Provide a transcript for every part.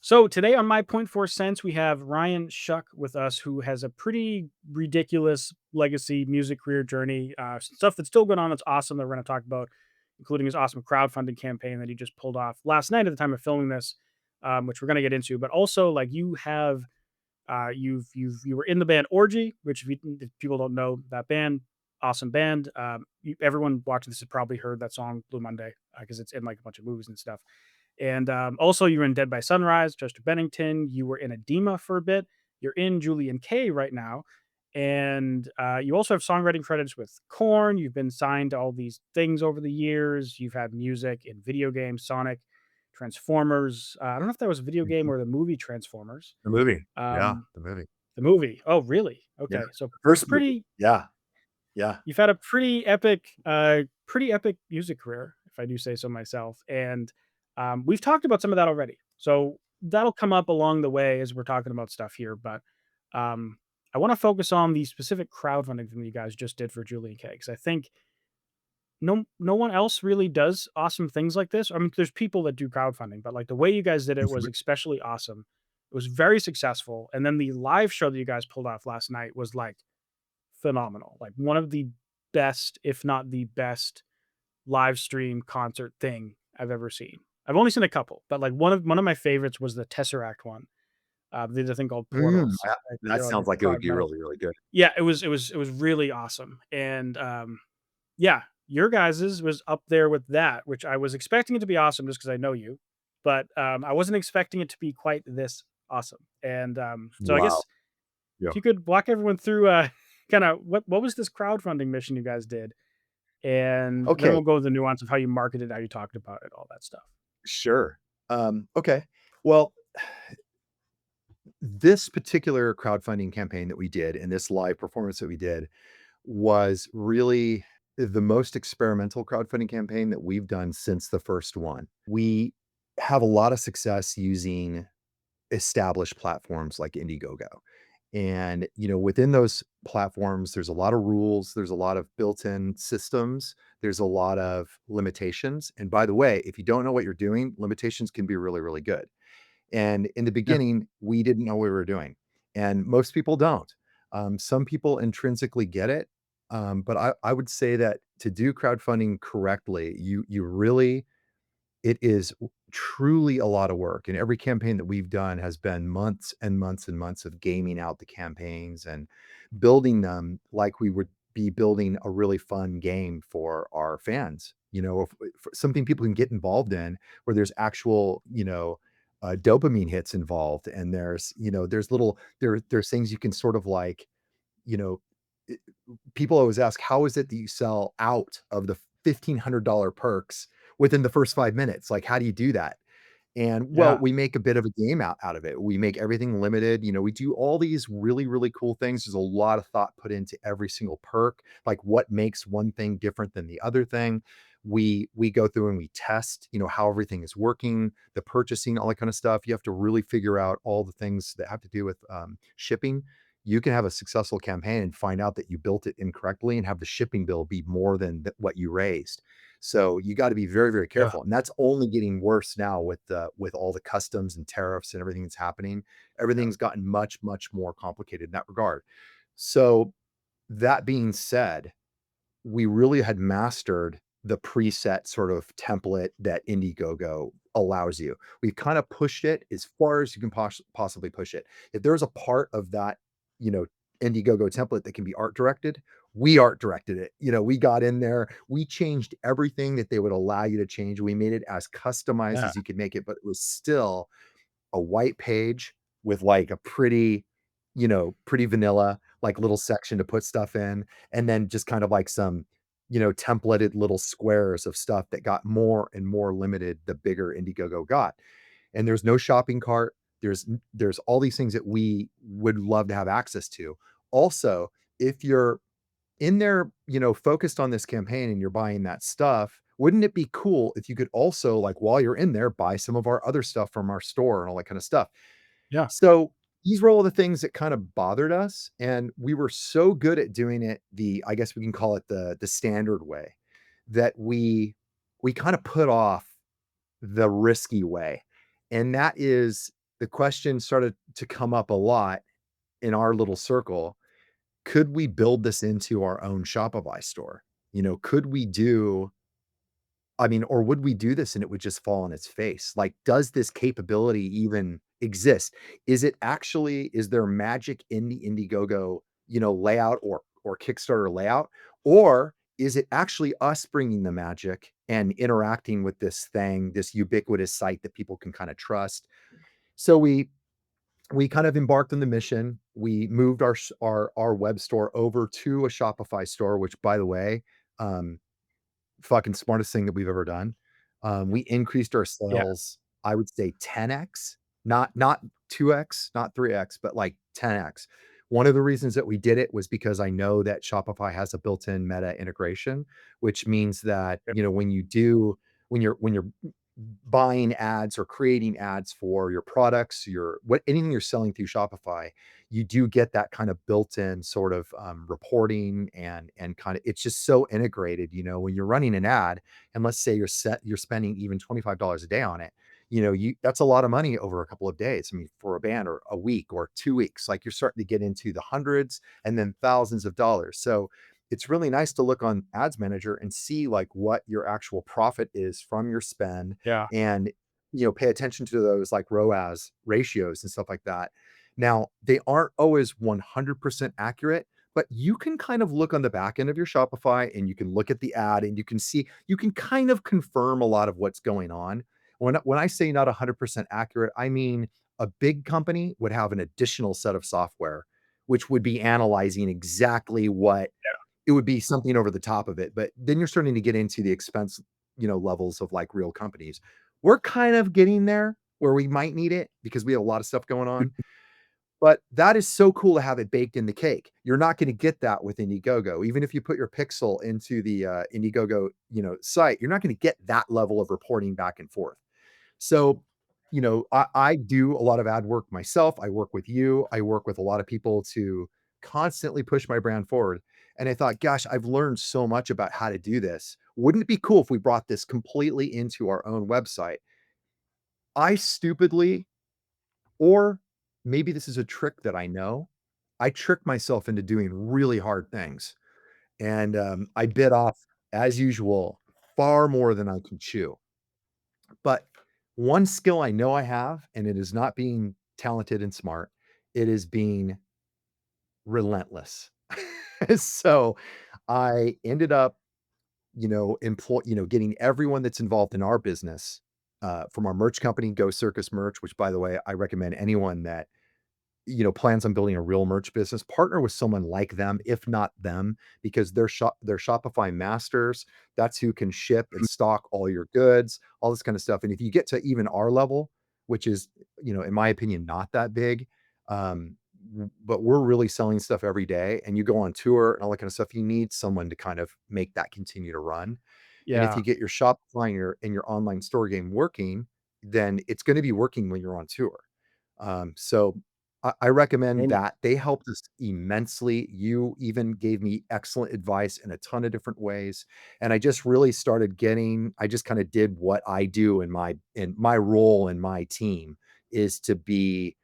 So today on My Point Four Cents, we have Ryan Shuck with us, who has a pretty ridiculous legacy music career journey. Stuff that's still going on that's awesome that we're going to talk about, including his awesome crowdfunding campaign that he just pulled off last night at the time of filming this, which we're going to get into. But also, like you have, you were in the band Orgy, which if people don't know that band, awesome band. Everyone watching this has probably heard that song Blue Monday because it's in like a bunch of movies and stuff. And also, you were in Dead by Sunrise, Chester Bennington. You were in Edema for a bit. You're in Julian-K right now. And you also have songwriting credits with Korn. You've been signed to all these things over the years. You've had music in video games, Sonic, Transformers. I don't know if that was a video game Mhm. or the movie Transformers. The movie. Yeah, Um, the movie. the movie. Oh, really? Yeah. Okay. So The first movie. pretty, Yeah, yeah. you've had a pretty epic music career, if I do say so myself. And we've talked about some of that already. So that'll come up along the way as we're talking about stuff here. But um, I want to focus on the specific crowdfunding thing that you guys just did for Julian-K, because I think no one else really does awesome things like this. I mean, there's people that do crowdfunding, but like the way you guys did it was Mhm. especially awesome. It was very successful. And then the live show that you guys pulled off last night was like phenomenal. Like one of the best, if not the best, live stream concert thing I've ever seen. I've only seen a couple, but like one of my favorites was the Tesseract one. They did a thing called Portals. That I think that they're like sounds a like it would prog be metal. really, really good. Yeah, it was really awesome. And yeah, your guys's was up there with that, which I was expecting it to be awesome just because I know you, but I wasn't expecting it to be quite this awesome. And so I Wow. guess Yeah. if you could walk everyone through kind of what was this crowdfunding mission you guys did, and then Okay, we'll go to the nuance of how you marketed, how you talked about it, all that stuff. sure. Okay. Well, this particular crowdfunding campaign that we did and this live performance that we did was really the most experimental crowdfunding campaign that we've done since the first one. We have a lot of success using established platforms like Indiegogo. And, within those platforms, there's a lot of rules, there's a lot of built-in systems, there's a lot of limitations. And by the way, if you don't know what you're doing, limitations can be really, really good. And in the Yeah. beginning, we didn't know what we were doing. And most people don't. Some people intrinsically get it. But I would say that to do crowdfunding correctly, you really it is truly a lot of work, and every campaign that we've done has been months and months and months of gaming out the campaigns and building them like we would be building a really fun game for our fans. For something people can get involved in where there's actual, dopamine hits involved, and there's things you can sort of like, you know, it people always ask, "How is it that you sell out of the $1,500 perks within the first 5 minutes? Like, how do you do that?" And, well, Yeah. we make a bit of a game out of it. We make everything limited, we do all these really, really cool things. There's a lot of thought put into every single perk, like what makes one thing different than the other thing. We go through and we test, how everything is working, the purchasing, all that kind of stuff. You have to really figure out all the things that have to do with, shipping. You can have a successful campaign and find out that you built it incorrectly and have the shipping bill be more than what you raised. So you got to be very, very Yeah. careful, and that's only getting worse now with all the customs and tariffs and everything that's happening. Everything's gotten much, much more complicated in that regard. So that being said, we really had mastered the preset sort of template that Indiegogo allows you. We've kind of pushed it as far as you can possibly push it. If there's a part of that, you know, Indiegogo template that can be art directed, we art directed it. We got in there, we changed everything that they would allow you to change. We made it as customized Yeah. as you could make it, but it was still a white page with like a pretty vanilla, like little section to put stuff in, and then just kind of like some, templated little squares of stuff that got more and more limited the bigger Indiegogo got. And there's no shopping cart. There's all these things that we would love to have access to. Also, if you're in there, focused on this campaign and you're buying that stuff, wouldn't it be cool if you could also, like, while you're in there, buy some of our other stuff from our store and all that kind of stuff? Yeah. So these were all the things that kind of bothered us, and we were so good at doing it I guess we can call it the standard way, that we kind of put off the risky way. And that is the question started to come up a lot in our little circle. Could we build this into our own Shopify store? Could we do I mean, or would we do this and it would just fall on its face? Like, does this capability even exist? Is there magic in the Indiegogo, layout or Kickstarter layout? Or is it actually us bringing the magic and interacting with this thing, this ubiquitous site that people can kind of trust? So we kind of embarked on the mission. We moved our web store over to a Shopify store, which, by the way, um, fucking smartest thing that we've ever done. We increased our Yeah. sales, I would say 10x, not 2x, not 3x, but like 10x. One of the reasons that we did it was because I know that Shopify has a built-in meta integration, which means that, Yeah. when you're buying ads or creating ads for your products, anything you're selling through Shopify, you do get that kind of built-in sort of reporting and kind of it's just so integrated. When you're running an ad, and let's say you're spending even $25 a day on it, you that's a lot of money over a couple of days. I mean, for a band, or a week or 2 weeks, like you're starting to get into the hundreds and then thousands of dollars. So it's really nice to look on Ads Manager and see like what your actual profit is from your spend, Yeah. and pay attention to those like ROAS ratios and stuff like that. Now, they aren't always 100% accurate, but you can kind of look on the back end of your Shopify and you can look at the ad and you can kind of confirm a lot of what's going on. When I say not 100% accurate, I mean a big company would have an additional set of software which would be analyzing exactly what it would be something over the top of it, but then you're starting to get into the expense, levels of like real companies. We're kind of getting there where we might need it because we have a lot of stuff going on, but that is so cool to have it baked in the cake. You're not gonna get that with Indiegogo. Even if you put your pixel into the, Indiegogo, site, you're not gonna get that level of reporting back and forth. So, I do a lot of ad work myself. I work with you. I work with a lot of people to constantly push my brand forward. And I thought, gosh, I've learned so much about how to do this. Wouldn't it be cool if we brought this completely into our own website? I stupidly, or maybe this is a trick that I know, I tricked myself into doing really hard things. And I bit off, as usual, far more than I can chew. But one skill I know I have, and it is not being talented and smart, it is being relentless. So I ended up, getting everyone that's involved in our business, from our merch company, Go Circus Merch, which, by the way, I recommend anyone that plans on building a real merch business, partner with someone like them, if not them, because they're Shopify masters. That's who can ship and stock all your goods, all this kind of stuff. And if you get to even our level, which is, in my opinion, not that big, but we're really selling stuff every day, and you go on tour and all that kind of stuff, you need someone to kind of make that continue to run. And if Yeah. you get your Shopify and your online store game working, then it's going to be working when you're on tour. So I recommend Amen. that. They helped us immensely. You even gave me excellent advice in a ton of different ways. And I just really I just kind of did what I do in my role in my team is to be,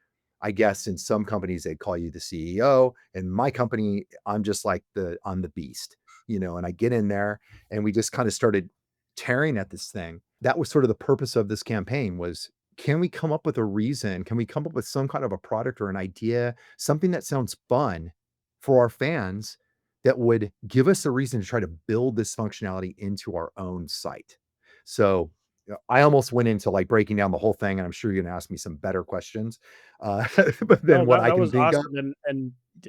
I guess in some companies they'd call you the CEO. In my company, I'm the beast, and I get in there and we just kind of started tearing at this thing. That was sort of the purpose of this campaign was, can we come up with a reason? Can we come up with some kind of a product or an idea, something that sounds fun for our fans that would give us a reason to try to build this functionality into our own site? So, I almost went into like breaking down the whole thing, and I'm sure you're gonna ask me some better questions, uh, but then No, what that I that can was think of. awesome,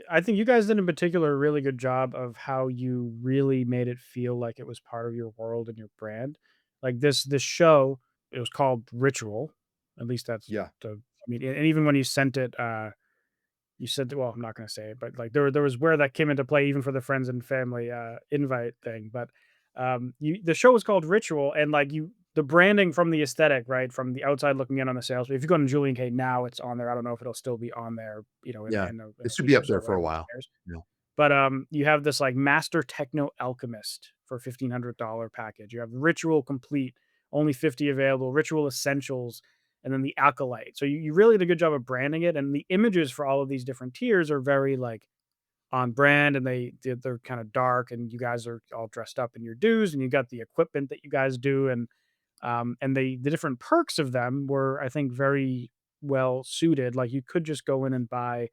I think you guys did in particular a really good job of how you really made it feel like it was part of your world and your brand. Like this show, it was called Ritual. At least that's Yeah, the I mean, and even when you sent it, you said, well, I'm not gonna say it, but like there was where that came into play even for the friends and family invite thing. But you the show was called Ritual, and like you the branding from the aesthetic, right? From the outside looking in on the sales. If you go to Julian-K now, it's on there. I don't know if it'll still be on there, yeah. in It a should week be or up so, there for a whatever while. it airs. Yeah. But you have this like master techno alchemist for $1,500 package. You have Ritual Complete, only 50 available. Ritual Essentials, and then the Acolyte. So you really did a good job of branding it, and the images for all of these different tiers are very like on brand, and they're kind of dark, and you guys are all dressed up in your dues, and you got the equipment that you guys do, and the different perks of them were, I think, very well suited. Like you could just go in and buy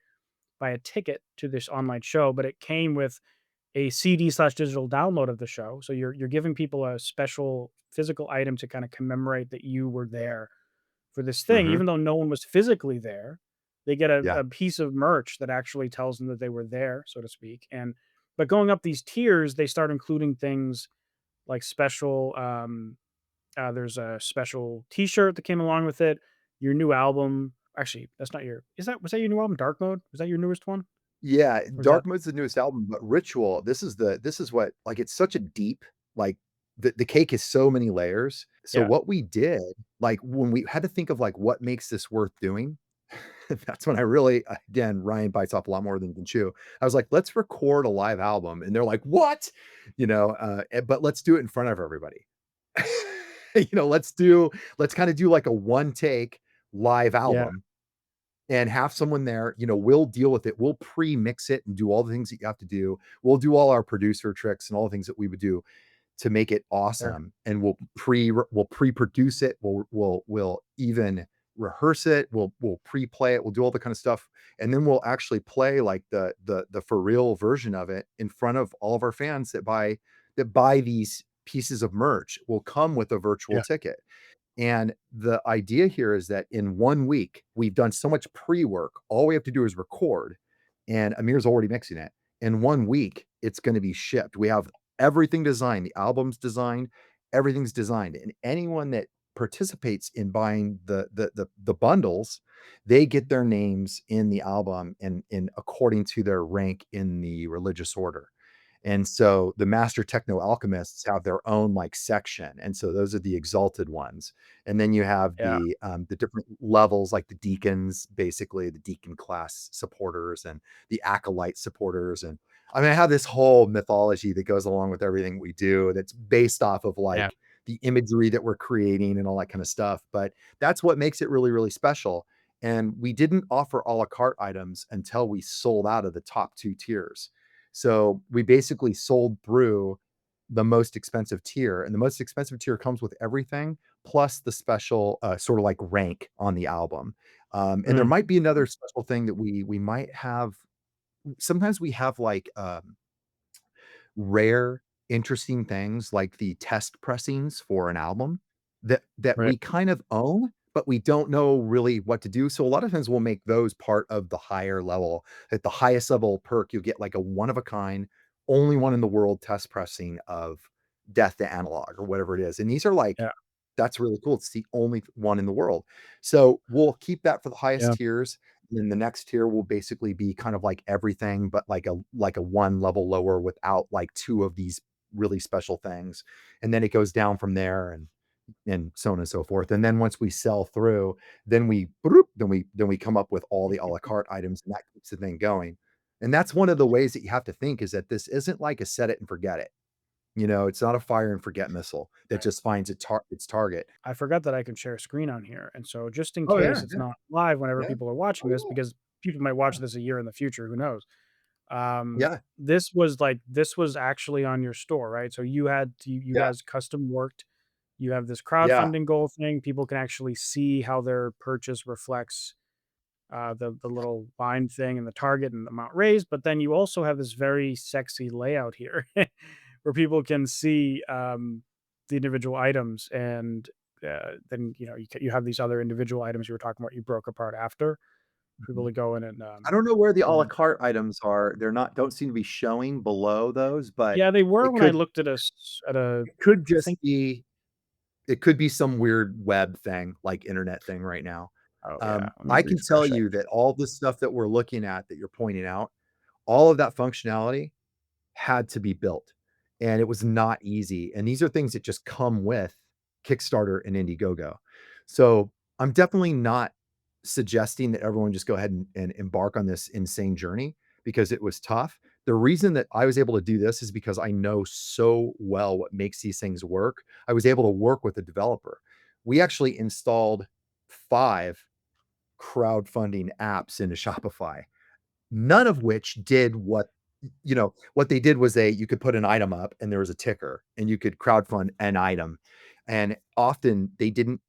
a ticket to this online show, but it came with a CD/digital download of the show. So you're giving people a special physical item to kind of commemorate that you were there for this thing, Mhm. even though no one was physically there. They get Yeah. a piece of merch that actually tells them that they were there, so to speak. And but going up these tiers, they start including things like special. There's a special T-shirt that came along with it. Your new album. Actually, that's not your. Is that was that your new album? Dark Mode. Was that your newest one? Yeah, Or is that Dark Mode's the newest album, but Ritual, this is what like, it's such a deep like, the cake is so many layers. So yeah, what we did, like, when we had to think of, like, what makes this worth doing, that's when I really again, Ryan bites off a lot more than he can chew. I was like, "Let's record a live album," and they're like, "What?" But let's do it in front of everybody. Let's kinda do, like, a one take live yeah, album and have someone there, we'll deal with it. We'll pre-mix it and do all the things that you have to do. We'll do all our producer tricks and all the things that we would do to make it sure, awesome. And we'll pre-produce it. We'll even rehearse it. We'll pre-play it. We'll do all the kind of stuff. And then we'll actually play like the for real version of it in front of all of our fans that buy these pieces of merch will come with a virtual yeah, ticket. And the idea here is that in 1 week, we've done so much pre-work. All we have to do is record, and Amir's already mixing it. In 1 week, it's gonna be shipped. We have everything designed, the album's designed, everything's designed, and anyone that participates in buying the bundles, they get their names in the album and according to their rank in the religious order. And so the master techno alchemists have their own like section. And so those are the exalted ones. And then you have yeah, the different levels, like the deacons, basically the deacon class supporters and the acolyte supporters. And I mean, I have this whole mythology that goes along with everything we do that's based off of yeah. like the imagery that we're creating and all that kind of stuff. But that's what makes it really, really special. And we didn't offer a la carte items until we sold out of the top two tiers. So we basically sold through the most expensive tier, and the most expensive tier comes with everything plus the special sort of like rank on the album. And there Mm, might be another special thing that we might have. Sometimes we have like rare, interesting things like the test pressings for an album that right. we kind of own, but we don't know really what to do. So a lot of times we'll make those part of the higher level. At the highest level perk, you'll get like a one of a kind, only one in the world test pressing of Death to Analog or whatever it is. And these are like Yeah, that's really cool. It's the only one in the world. So we'll keep that for the highest yeah, tiers. And then the next tier will basically be kind of like everything, but like a one level lower without like two of these really special things. And then it goes down from there and so on and so forth. And then once we sell through, then we broop, then we come up with all the a la carte items and that keeps the thing going. And that's one of the ways that you have to think is that this isn't like a set it and forget it. It's not a fire and forget missile that right. just finds its target. I forgot that I can share a screen on here, and so just in Oh, yeah, case it's yeah, not live whenever yeah. people are watching this, Oh, because people might watch yeah, this a year in the future, who knows? yeah, This was actually on your store, right? So you yeah, guys custom worked. You have this yeah. crowdfunding goal thing. People can actually see how their purchase reflects the little line thing and the target and the amount raised. But then you also have this very sexy layout here where people can see the individual items, and then you have these other individual items you were talking about. You broke apart after for people Mhm. to go in and I don't know where the à la and carte items are. They're not don't seem to be showing below those, but yeah, they were it when I could looked at at a it could I just think. be it could be some weird web thing, like internet thing right now. Oh yeah, let me I can tell refresh. you that all the stuff that we're looking at that you're pointing out, all of that functionality had to be built, and it was not easy, and these are things that just come with Kickstarter and Indiegogo. So, I'm definitely not suggesting that everyone just go ahead and embark on this insane journey because it was tough. The reason that I was able to do this is because I know so well what makes these things work. I was able to work with a developer. We actually installed 5 crowdfunding apps into Shopify. None of which did what they did was you could put an item up and there was a ticker and you could crowdfund an item. And often they didn't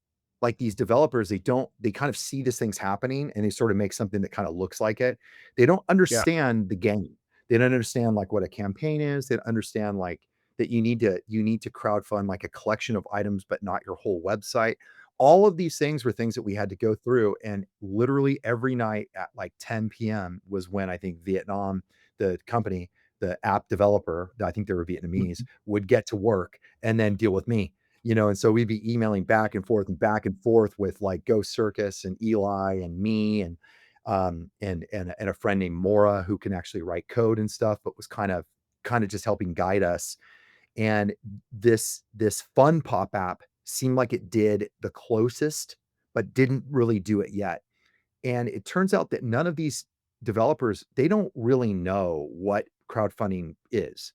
like these developers, they kind of see these things happening and they sort of make something that kind of looks like it. They don't Yeah. understand the game. They don't understand like what a campaign is. They don't understand like that you need to crowdfund like a collection of items, but not your whole website. All of these things were things that we had to go through, and literally every night at like 10 p.m. was when I think Vietnam, the company, the app developer, I think they were Vietnamese, Mhm. would get to work and then deal with me, and so we'd be emailing back and forth with like Ghost Circus and Eli and me and a friend named Mora who can actually write code and stuff, but was kind of just helping guide us. And this fun pop app seemed like it did the closest, but didn't really do it yet. And it turns out that none of these developers, they don't really know what crowdfunding is.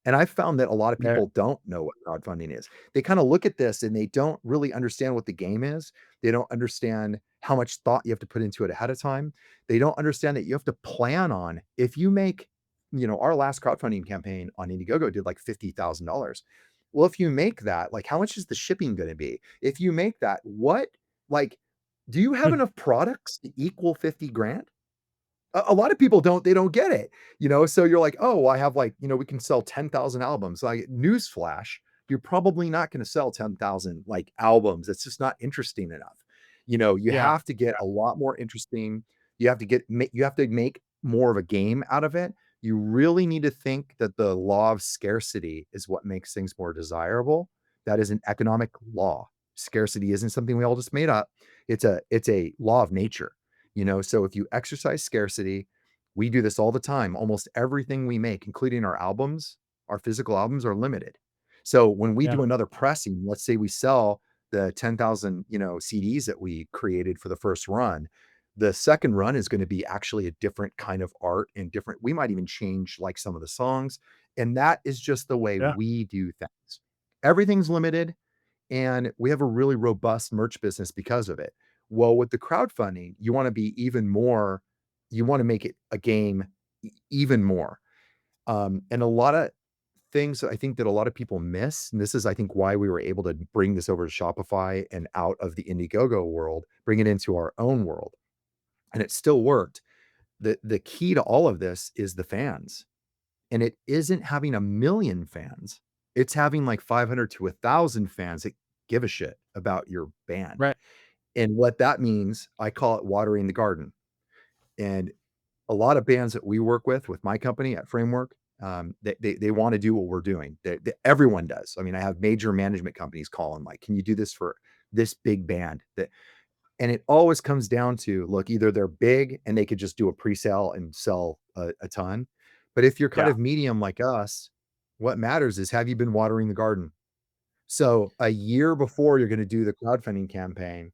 And I found that a lot of Yeah. people don't know what crowdfunding is. They kind of look at this and they don't really understand what the game is. They don't understand how much thought you have to put into it ahead of time. They don't understand that you have to plan on if you make, our last crowdfunding campaign on Indiegogo did like $50,000. Well, if you make that, like how much is the shipping going to be? If you make that, like do you have enough products to equal 50 grand? A lot of people they don't get it, so you're like, "Oh, I have like, we can sell 10,000 albums." Like, newsflash, you're probably not gonna sell 10,000 like albums. It's just not interesting enough. You Yeah. have to get a lot more interesting. You have to make more of a game out of it. You really need to think that the law of scarcity is what makes things more desirable. That is an economic law. Scarcity isn't something we all just made up. It's a law of nature. So if you exercise scarcity, we do this all the time. Almost everything we make, including our albums, our physical albums are limited. So when we Yeah. do another pressing, let's say we sell the 10,000, CDs that we created for the first run, the second run is going to be actually a different kind of art and different. We might even change like some of the songs. And that is just the way Yeah. we do things. Everything's limited and we have a really robust merch business because of it. Well, with the crowdfunding, you want to make it a game even more. And a lot of things I think that a lot of people miss, and this is, I think, why we were able to bring this over to Shopify and out of the Indiegogo world, bring it into our own world, and it still worked. The key to all of this is the fans, and it isn't having a million fans. It's having like 500 to 1,000 fans that give a shit about your band. Right. And what that means, I call it watering the garden. And a lot of bands that we work with my company at Framework, they want to do what we're doing. Everyone does. I mean, I have major management companies calling like, "Can you do this for this big band?" And it always comes down to, look, either they're big and they could just do a pre-sale and sell a ton. But if you're kind Yeah. of medium like us, what matters is, have you been watering the garden? So a year before you're going to do the crowdfunding campaign,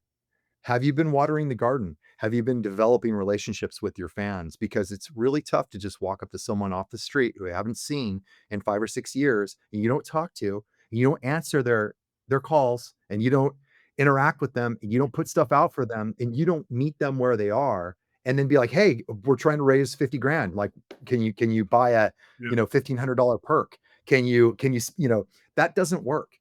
have you been watering the garden? Have you been developing relationships with your fans? Because it's really tough to just walk up to someone off the street who you haven't seen in 5 or 6 years, and you don't talk to, and you don't answer their calls, and you don't interact with them, and you don't put stuff out for them, and you don't meet them where they are, and then be like, "Hey, we're trying to raise 50 grand. Like, can you buy a, Yeah. $1,500 perk? Can you that doesn't work.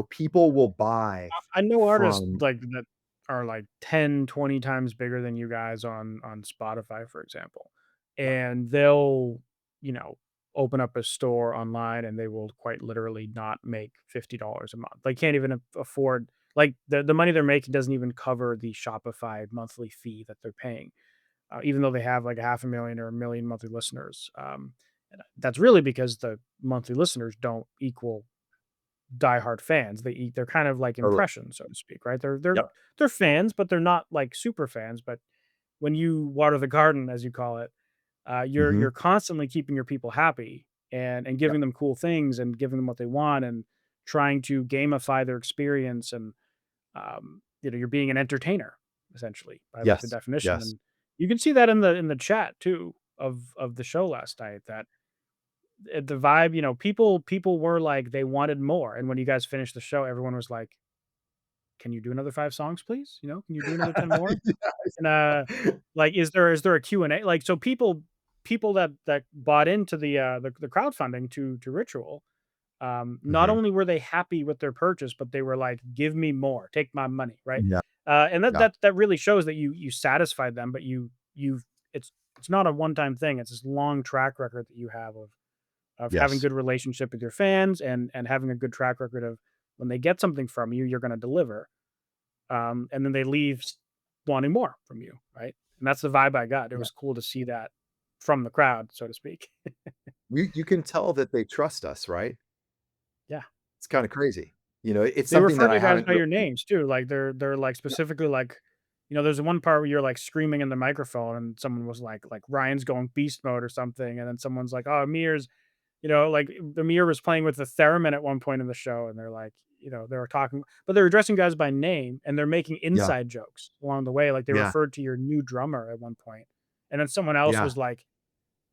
People will buy I know artists from like that are like 10, 20 times bigger than you guys on Spotify, for example. yeah, And they'll, you know, open up a store online and they will quite literally not make $50 a month. They can't even afford like the money they're making doesn't even cover the Shopify monthly fee that they're paying. Even though they have like a half a million or a million monthly listeners. And that's really because the monthly listeners don't equal diehard fans. They're kind of like totally. impressions, so to speak, right? They're Yep. they're fans, but they're not like super fans. But when you water the garden, as you call it, Mhm. you're constantly keeping your people happy and Yep. giving them cool things and giving them what they want and trying to gamify their experience and you're being an entertainer essentially by like the Yes. definition Yes. and you can see that in the chat too of the show last night that the vibe, people were like they wanted more, and when you guys finished the show, everyone was like, "Can you do another 5 songs, please? You know, can you do another 10 more?" Yes. And, like, is there a Q&A? Like, so people that bought into the crowdfunding to Ritual, not Mhm. only were they happy with their purchase, but they were like, "Give me more, take my money," right? Yeah, And that yeah, that that really shows that you satisfied them, but you've it's not a one-time thing. It's this long track record that you have of having yes, good relationship with your fans and having a good track record of when they get something from you, you're going to deliver. And then they leave wanting more from you, right? And that's the vibe I got. It yeah. was cool to see that from the crowd, so to speak. You can tell that they trust us, right? Yeah. It's kinda crazy. You know, it's They something refer that to I you guys haven't by re your names too. Like they're like Yeah, specifically like, there's one part where you're like screaming in the microphone and someone was like Ryan's going beast mode or something, and then someone's like, "Oh, Amir's," like Amir was playing with the theremin at one point in the show, and they're like, they were talking, but they're addressing guys by name and they're making yeah, inside jokes along the way. Like they yeah, referred to your new drummer at one point, and then someone else yeah, was like,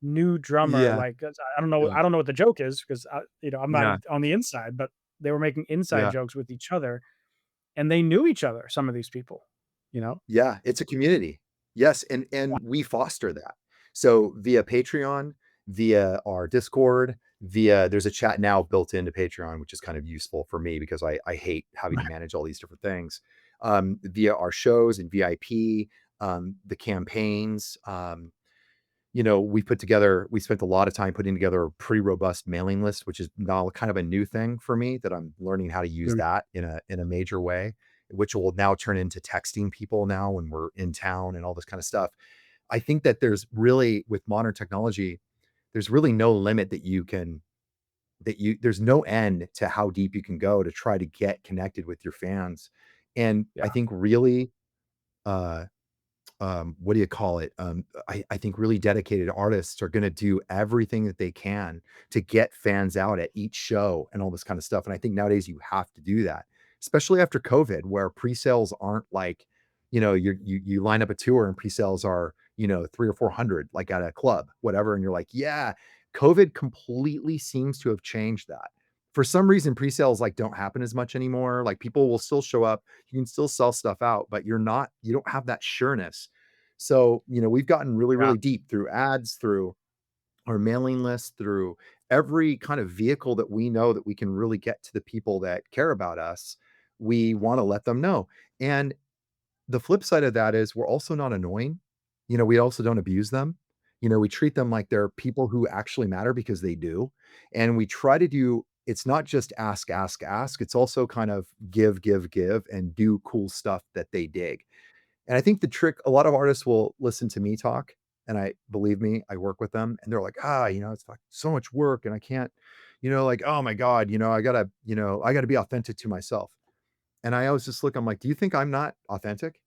"New drummer," yeah, like 'cause I don't know, yeah, I don't know what the joke is because I'm not yeah, on the inside, but they were making inside yeah. jokes with each other and they knew each other, some of these people, you know? Yeah, it's a community. Yes, Yeah, and we foster that. So, via Patreon, via our Discord, via there's a chat now built into Patreon, which is kind of useful for me because I hate having to right, manage all these different things. Via our shows and VIP, the campaigns, we spent a lot of time putting together a pretty robust mailing list, which is now kind of a new thing for me that I'm learning how to use very that in a major way, which will now turn into texting people now when we're in town and all this kind of stuff. I think that with modern technology, there's really no limit there's no end to how deep you can go to try to get connected with your fans. And I yeah, think really, uh what do you call it? I think really dedicated artists are going to do everything that they can to get fans out at each show and all this kind of stuff. And I think nowadays you have to do that, especially after COVID, where pre-sales aren't like, you line up a tour and pre-sales are, three or 400, like at a club, whatever. And you're like, yeah, COVID completely seems to have changed that. For some reason, pre-sales like don't happen as much anymore. Like people will still show up, you can still sell stuff out, but you don't have that sureness. So, we've gotten really, yeah, really deep through ads, through our mailing list, through every kind of vehicle that we know that we can really get to the people that care about us. We want to let them know. And the flip side of that is we're also not annoying. We also don't abuse them. We treat them like they're people who actually matter because they do. And we try to do it's not just ask, ask, ask. It's also kind of give, give, give, and do cool stuff that they dig. And I think the trick a lot of artists will listen to me talk, and believe me, I work with them, and they're like, it's like so much work, and I can't, like, oh my God, I gotta be authentic to myself. And I always just look, I'm like, do you think I'm not authentic?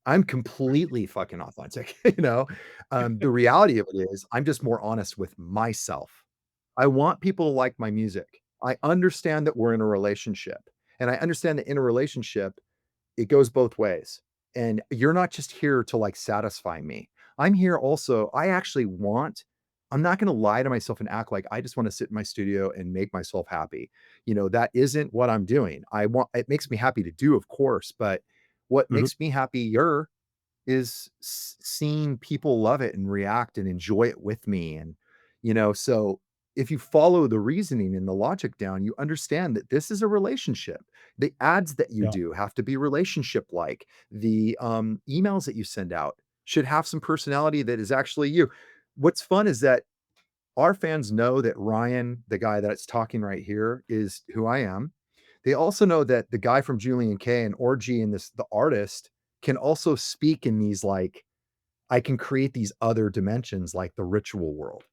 I'm completely fucking authentic, you know? The reality of it is I'm just more honest with myself. I want people to like my music. I understand that we're in a relationship, and I understand that in a relationship, it goes both ways. And you're not just here to like satisfy me. I'm here also, I'm not going to lie to myself and act like I just want to sit in my studio and make myself happy. That isn't what I'm doing. It makes me happy to do, of course, but what mhm, makes me happier is seeing people love it and react and enjoy it with me. And, so if you follow the reasoning and the logic down, you understand that this is a relationship. The ads that you yeah, do have to be relationship like. The emails that you send out should have some personality that is actually you. What's fun is that our fans know that Ryan, the guy that's talking right here, is who I am. They also know that the guy from Julian-K and Orgy and the artist can also speak in these like I can create these other dimensions like the ritual world,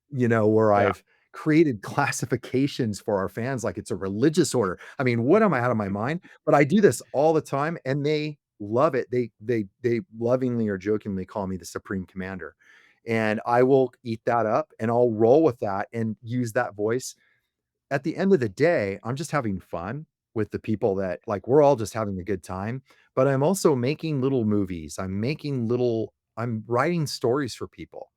where yeah, I've created classifications for our fans like it's a religious order. I mean, what am I out of my mind? But I do this all the time and they love it. They lovingly or jokingly call me the supreme commander. And I will eat that up and I'll roll with that and use that voice. At the end of the day, I'm just having fun with the people that like, we're all just having a good time, but I'm also making little movies. I'm writing stories for people,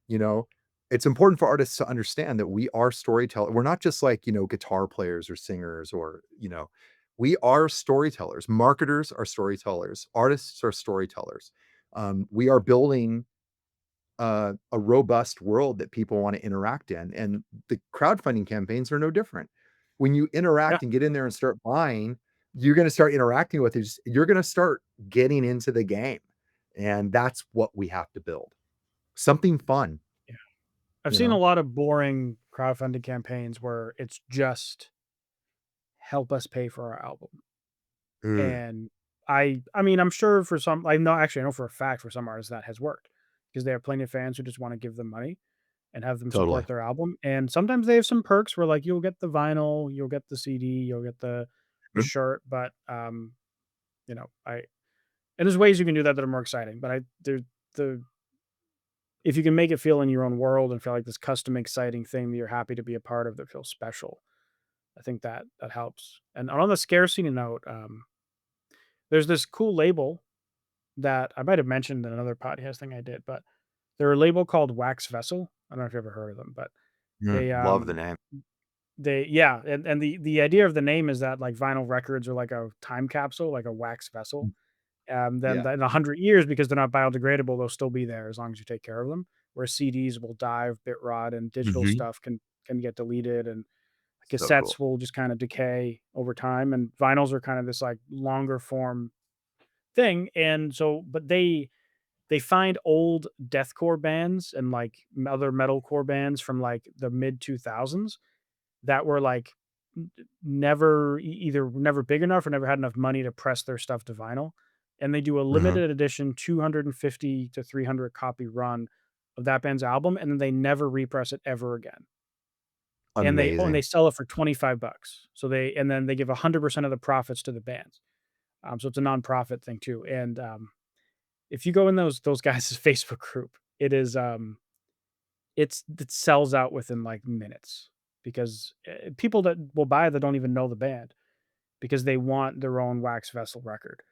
you know? It's important for artists to understand that we are storytellers. We're not just like, guitar players or singers or, We are storytellers. Marketers are storytellers. Artists are storytellers. We are building a robust world that people want to interact in, and the crowdfunding campaigns are no different. When you Yeah. interact and get in there and start buying, you're going to start interacting with it. You're going to start getting into the game, and that's what we have to build. Something fun, Yeah. I've you seen a know. lot of boring crowdfunding campaigns where it's just help us pay for our album. Ugh, And I mean, I'm sure for some I know actually I know for a fact for some artists that has worked because they have plenty of fans who just want to give them money and have them totally. support their album. And sometimes they have some perks where like you'll get the vinyl, you'll get the CD, you'll get the Mhm. shirt, but I and there's ways you can do that that are more exciting. But I there the if you can make it feel in your own world and feel like this custom exciting thing that you're happy to be a part of that feels special, I think that that helps. And on the scarcity note, there's this cool label that I might have mentioned in another podcast thing I did, but they're a label called Wax Vessel. I don't know if you ever heard of them, but they Love the name. they yeah, and the idea of the name is that like vinyl records are like a time capsule, like a wax vessel. Then Yeah. in 100 years, because they're not biodegradable, they'll still be there as long as you take care of them. Where CDs will die of bit rot and digital Mhm. stuff can get deleted and So cool. cassettes will just kind of decay over time. And vinyls are kind of this like longer form thing. And so, but they find old deathcore bands and like other metalcore bands from like the mid 2000s that were like either never big enough or never had enough money to press their stuff to vinyl. And they do a Mhm. limited edition 250 to 300 copy run of that band's album. And then they never repress it ever again. And they Amazing. sell it for 25 bucks. So and then they give 100% of the profits to the bands. So it's a nonprofit thing too. And if you go in those guys' Facebook group, it sells out within like minutes because people that will buy it that don't even know the band because they want their own wax vessel record.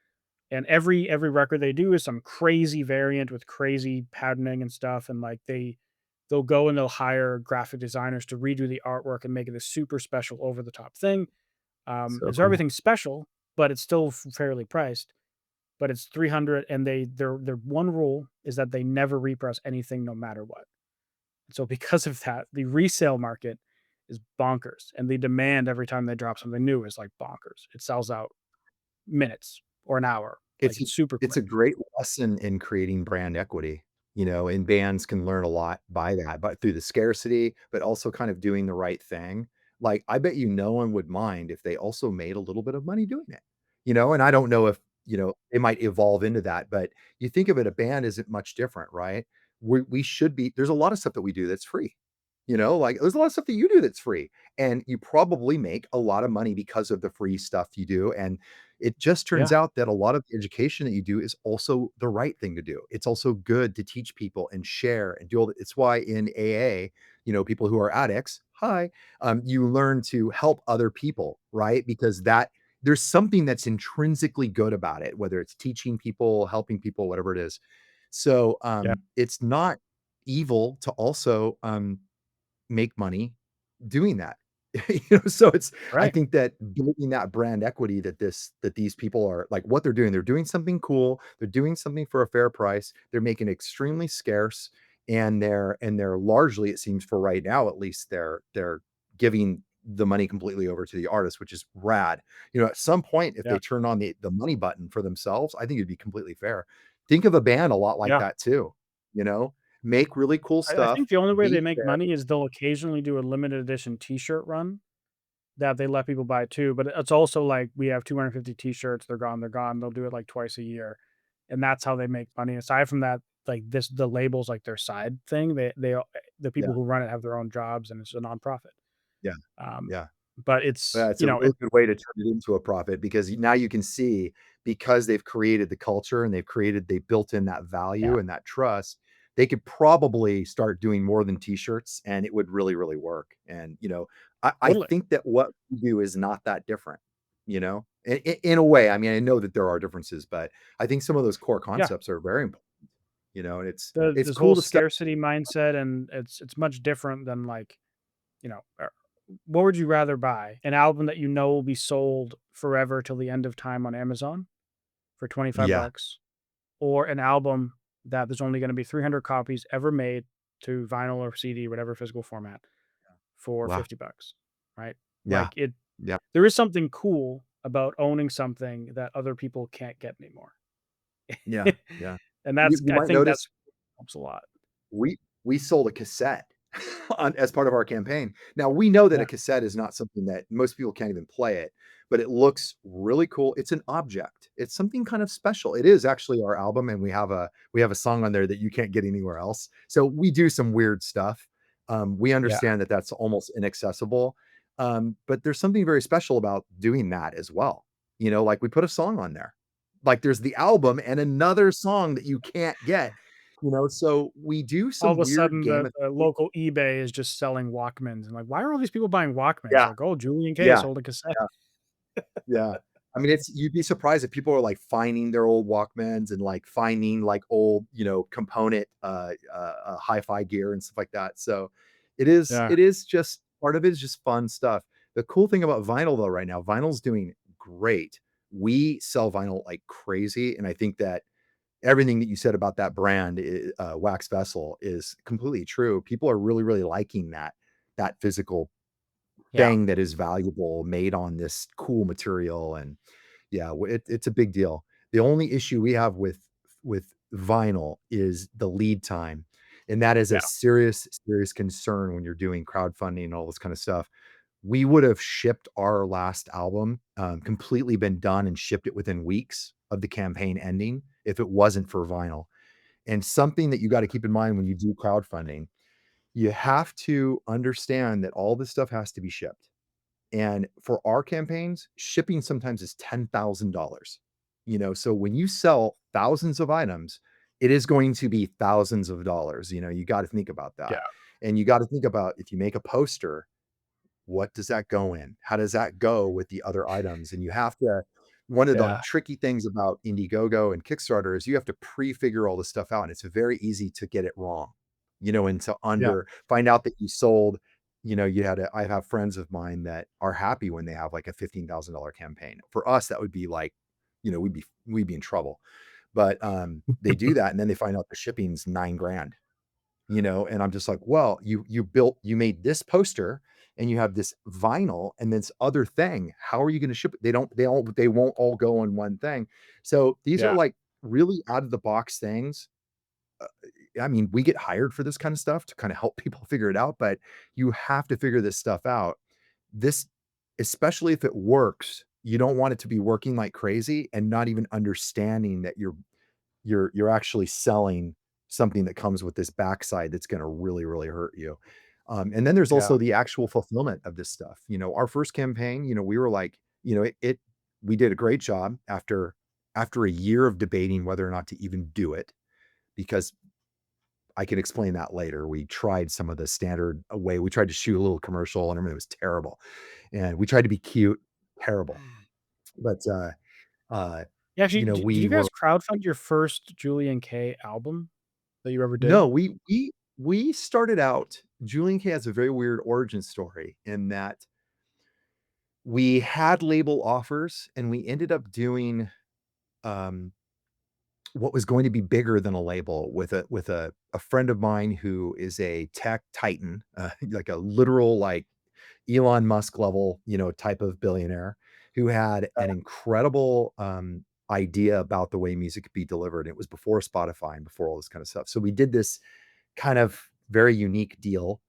And every record they do is some crazy variant with crazy patterning and stuff. And like they'll go and they'll hire graphic designers to redo the artwork and make it a super special over the top thing. So And so cool. everything's special, but it's still fairly priced. But it's 300, and their one rule is that they never repress anything no matter what. So because of that, the resale market is bonkers, and the demand every time they drop something new is like bonkers. It sells out minutes or an hour, like It's a it's super it's a quick. great lesson in creating brand equity, and bands can learn a lot by that, but through the scarcity, but also kind of doing the right thing. Like, I bet no one would mind if they also made a little bit of money doing it, and I don't know if, it might evolve into that, but you think of it, a band isn't much different, right? We should be there's a lot of stuff that we do that's free, like, there's a lot of stuff that you do that's free, and you probably make a lot of money because of the free stuff you do, and it just turns Yeah, out that a lot of the education that you do is also the right thing to do. It's also good to teach people and share and do all it's why in AA, people who are addicts, hi, you learn to help other people, right? Because there's something that's intrinsically good about it, whether it's teaching people, helping people, whatever it is. So, yeah, it's not evil to also, make money doing that. So I right. think that building that brand equity that these people are like what they're doing something cool, they're doing something for a fair price, they're making it extremely scarce, and they're largely, it seems for right now, at least they're giving the money completely over to the artist, which is rad. At some point, if Yeah, they turn on the money button for themselves, I think it'd be completely fair. Think of a band a lot like yeah. that too, you know? Make really cool I stuff, think the only way be they make fair. money is they'll occasionally do a limited edition T-shirt run that they let people buy too. But it's also like we have 250 T-shirts, they're gone, they're gone. They'll do it like twice a year, and that's how they make money. Aside from that, like the labels like their side thing. The Yeah, people who run it have their own jobs, and it's a nonprofit. yeah, Um, yeah. but Yeah, it's it's a really good way to turn it into a profit because now you can see because they've created the culture and they built in that yeah, value and that trust, they could probably start doing more than t-shirts and it would really, really work. And, I totally, think that what we do is not that different, in a way. I mean, I know that there are differences, but I think some of those core yeah. concepts are very important, and it's This whole cool to study. scarcity mindset, and it's much different than like what would you rather buy? An album that you know will be sold forever till the end of time on Amazon for 25 Yeah, bucks, or an album that there's only gonna be 300 copies ever made to vinyl or CD, whatever physical format, for wow, 50 bucks, right? yeah, Like, it yeah, there is something cool about owning something that other people can't get anymore. yeah, yeah. And You that's you I might think that's notice helps a lot. we sold a cassette as part of our campaign. Now we know that Yeah, a cassette is not something that most people can't even play it, but it looks really cool. It's an object. It's something kind of special. It is actually our album, and we have a song on there that you can't get anywhere else. So we do some weird stuff. We yeah. understand that that's almost inaccessible, but there's something very special about doing that as well. Like we put a song on there. Like there's the album and another song that you can't get. So we do All of some a weird sudden, game. the local eBay is just selling Walkmans, and like, why are all these people buying Walkmans? Yeah, Like, "Oh, Julian-K yeah, sold a cassette." yeah, yeah. I mean, you'd be surprised if people are, like, finding their old Walkmans and, like, finding, like, old, component, hi-fi gear and stuff like that. So, it is Yeah, it is just part of it is just fun stuff. The cool thing about vinyl, though, right now, vinyl's doing great. We sell vinyl like crazy, and I think that everything that you said about that brand, Wax Vessel, is completely true. People are really, really liking that physical yeah, thing that is valuable made on this cool material, and yeah, it's a big deal. The only issue we have with vinyl is the lead time, and that is a yeah, serious, serious concern when you're doing crowdfunding and all this kind of stuff. We would have shipped our last album, completely been done and shipped it within weeks of the campaign ending if it wasn't for vinyl. And something that you gotta keep in mind when you do crowdfunding, you have to understand that all this stuff has to be shipped. And for our campaigns, shipping sometimes is $10,000. So when you sell thousands of items, it is going to be thousands of dollars. You got to think about yeah, that. And you got to think about if you make a poster, what does that go in? How does that go with the other items? And you have to one of the yeah, tricky things about Indiegogo and Kickstarter is you have to pre-figure all this stuff out, and it's very easy to get it wrong, and to yeah, find out that you sold, I have friends of mine that are happy when they have like a $15,000 campaign. For us, that would be like, we'd be in trouble. But they do that, and then they find out the shipping's 9 grand. And I'm just like, well, you made this poster and you have this vinyl and this other thing. How are you going to ship it? They won't all go on one thing. So these are yeah, like really out of the box things. Uh, I mean, we get hired for this kind of stuff to kind of help people figure it out, but you have to figure this stuff out. This, especially if it works, you don't want it to be working like crazy and not even understanding that you're actually selling something that comes with this backside that's gonna really, really hurt you. And then there's yeah, also the actual fulfillment of this stuff. Our first campaign, we were like, we did a great job after a year of debating whether or not to even do it, because I can explain that later. We tried some of the standard way. We tried to shoot a little commercial and everything was terrible. And we tried to be cute, terrible. But uh, yeah. Actually, did we you were guys crowdfund your first Julian-K album that you ever did? No, we started out Julian-K has a very weird origin story in that we had label offers and we ended up doing, um, what was going to be bigger than a label with a friend of mine who is a tech titan, like a literal, like, Elon Musk level, type of billionaire who had an incredible, idea about the way music could be delivered. It was before Spotify and before all this kind of stuff. So we did this kind of very unique deal.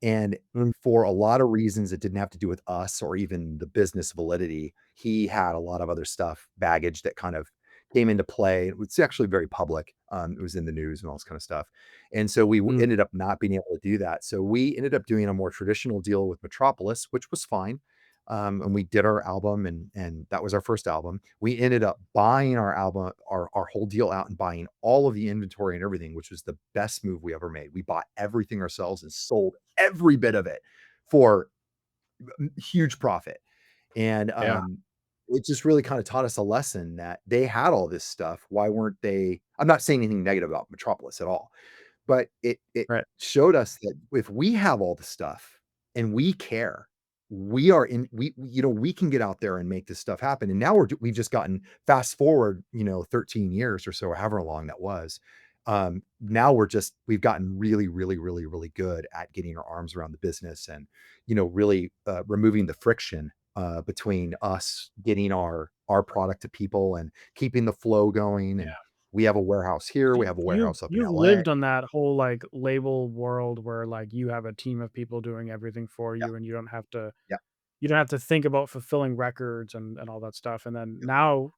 And Mm, for a lot of reasons that didn't have to do with us or even the business validity, he had a lot of other stuff, baggage that kind of came into play. It was actually very public. It was in the news and all this kind of stuff. And so we mm, ended up not being able to do that. So we ended up doing a more traditional deal with Metropolis, which was fine. And we did our album, and that was our first album. We ended up buying our album, our whole deal out and buying all of the inventory and everything, which was the best move we ever made. We bought everything ourselves and sold every bit of it for huge profit. And yeah, it just really kind of taught us a lesson that they had all this stuff. Why weren't they? I'm not saying anything negative about Metropolis at all, but it right. showed us that if we have all the stuff and we care, we can get out there and make this stuff happen. And now we've just gotten fast forward, 13 years or so, or however long that was. Now we've gotten really, really, really, really good at getting our arms around the business and, really removing the friction between us getting our product to people and keeping the flow going. And we have a warehouse here, we You have a you've warehouse up in you've LA. lived on that whole, like, label world where, like, you have a team of people doing everything for Yeah, you, and yeah, you don't have to think about fulfilling records and all that stuff, and then yeah. now,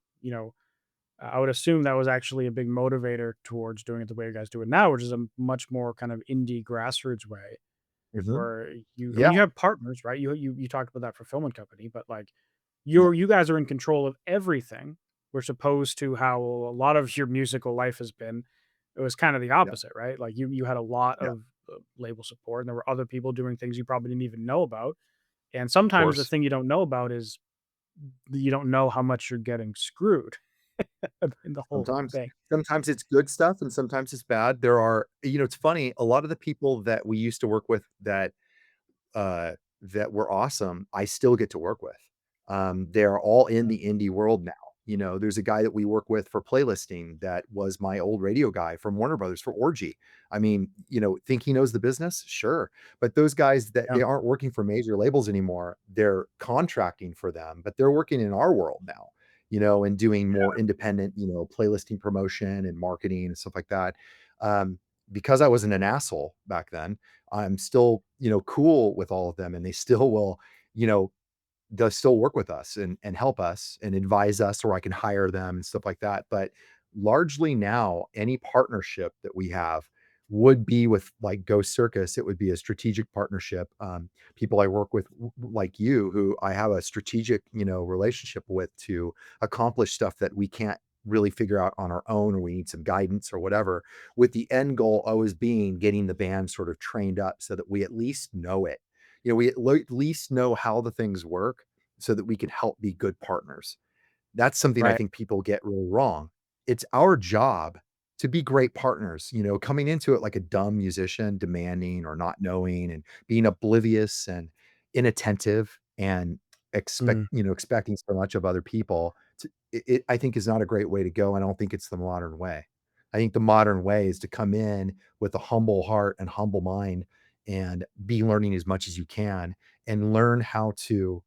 I would assume that was actually a big motivator towards doing it the way you guys do it now, which is a much more kind of indie grassroots way Mhm. where Yeah, you have partners, right? You talked about that fulfillment company, but, like, yeah, you guys are in control of everything. We're supposed to how a lot of your musical life has been. It was kind of the yeah, opposite, right? Like you had a lot yeah, of label support, and there were other people doing things you probably didn't even know about. And of sometimes the course. thing you don't know about is you don't know how much you're getting screwed in the whole Sometimes thing. sometimes it's good stuff and sometimes it's bad. It's funny, a lot of the people that we used to work with that were awesome, I still get to work with. They're all in the indie world now. There's a guy that we work with for playlisting that was my old radio guy from Warner Brothers for Orgy. I mean, think he knows the business? Sure. But those guys that Yeah, they aren't working for major labels anymore. They're contracting for them, but they're working in our world now, and doing more independent, playlisting promotion and marketing and stuff like that. Because I wasn't an asshole back then, I'm still, cool with all of them and they still will, you know, they'll still work with us and help us and advise us or I can hire them and stuff like that. But largely now, any partnership that we have would be with like Ghost Circus. It would be a strategic partnership. People I work with, like you, who I have a strategic, relationship with to accomplish stuff that we can't really figure out on our own, or we need some guidance or whatever. With the end goal always being getting the band sort of trained up so that we at least know it, we at least know how the things work so that we can help be good partners. That's something I right. think people get really wrong. It's our job to be great partners, coming into it like a dumb musician, demanding or not knowing and being oblivious and inattentive and Mm, expecting so much of other people. I think is not a great way to go. I don't think it's the modern way. I think the modern way is to come in with a humble heart and humble mind and be learning as much as you can and learn how to,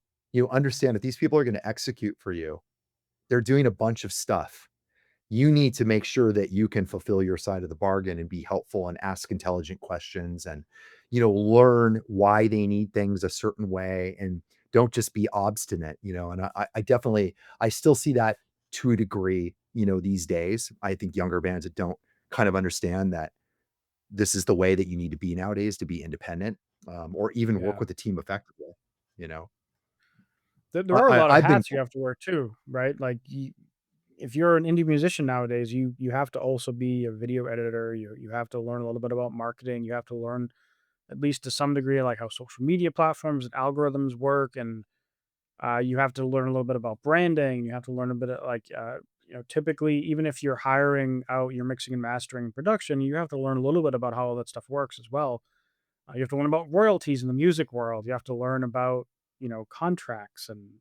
understand that these people are going to execute for you. They're doing a bunch of stuff. You need to make sure that you can fulfill your side of the bargain and be helpful and ask intelligent questions and, learn why they need things a certain way and don't just be obstinate, and I definitely, I still see that to a degree, these days. I think younger bands that don't kind of understand that this is the way that you need to be nowadays to be independent, or even work yeah. with a team effectively, you know? There are a lot of I've been hats you have to wear too, right? Like if you're an indie musician nowadays, you have to also be a video editor. You have to learn a little bit about marketing. You have to learn at least to some degree like how social media platforms and algorithms work, and you have to learn a little bit about branding. You have to learn a bit of like typically even if you're hiring out, you're mixing and mastering and production, you have to learn a little bit about how all that stuff works as well. You have to learn about royalties in the music world. You have to learn about contracts and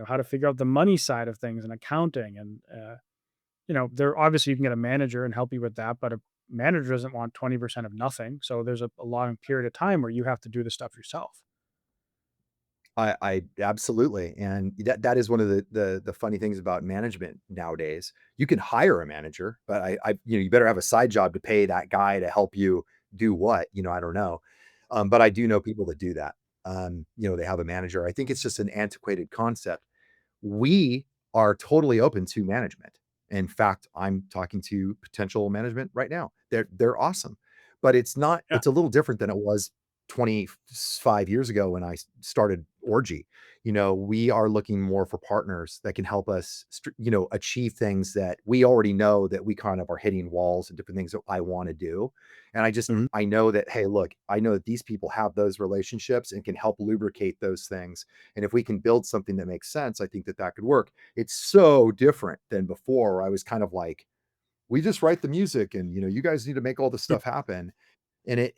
how to figure out the money side of things and accounting and there obviously you can get a manager and help you with that, but a manager doesn't want 20% of nothing, so there's a long period of time where you have to do the stuff yourself. I absolutely, and that is one of the funny things about management nowadays. You can hire a manager, but you better have a side job to pay that guy to help you do what, I don't know. But I do know people that do that. They have a manager. I think it's just an antiquated concept. We are totally open to management. In fact, I'm talking to potential management right now. They're awesome. But Yeah. it's a little different than it was 25 years ago when I started Orgy. We are looking more for partners that can help us, achieve things that we already know that we kind of are hitting walls and different things that I want to do. And Mhm. I know that, hey, look, I know that these people have those relationships and can help lubricate those things. And if we can build something that makes sense, I think that that could work. It's so different than before, where I was kind of like, we just write the music and, you guys need to make all this stuff happen. And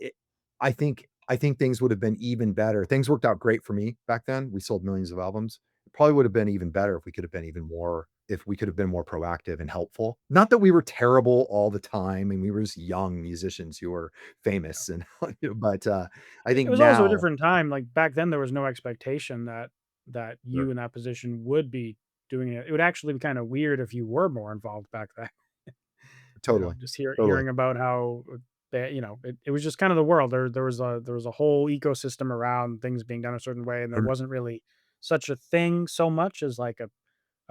I think I think things would have been even better. Things worked out great for me back then. We sold millions of albums. It probably would have been even better if we could have been even more if we could have been more proactive and helpful. Not that we were terrible all the time and we were just young musicians who were famous and but I It think was also a now different time, like, back then, there was no expectation that sure, you in that position would be doing it. It would actually be kinda weird if you were more involved back then, totally. just Totally. hearing about how, that it was just kind of the world. There was a whole ecosystem around things being done a certain way, and there And wasn't really such a thing so much as, like, a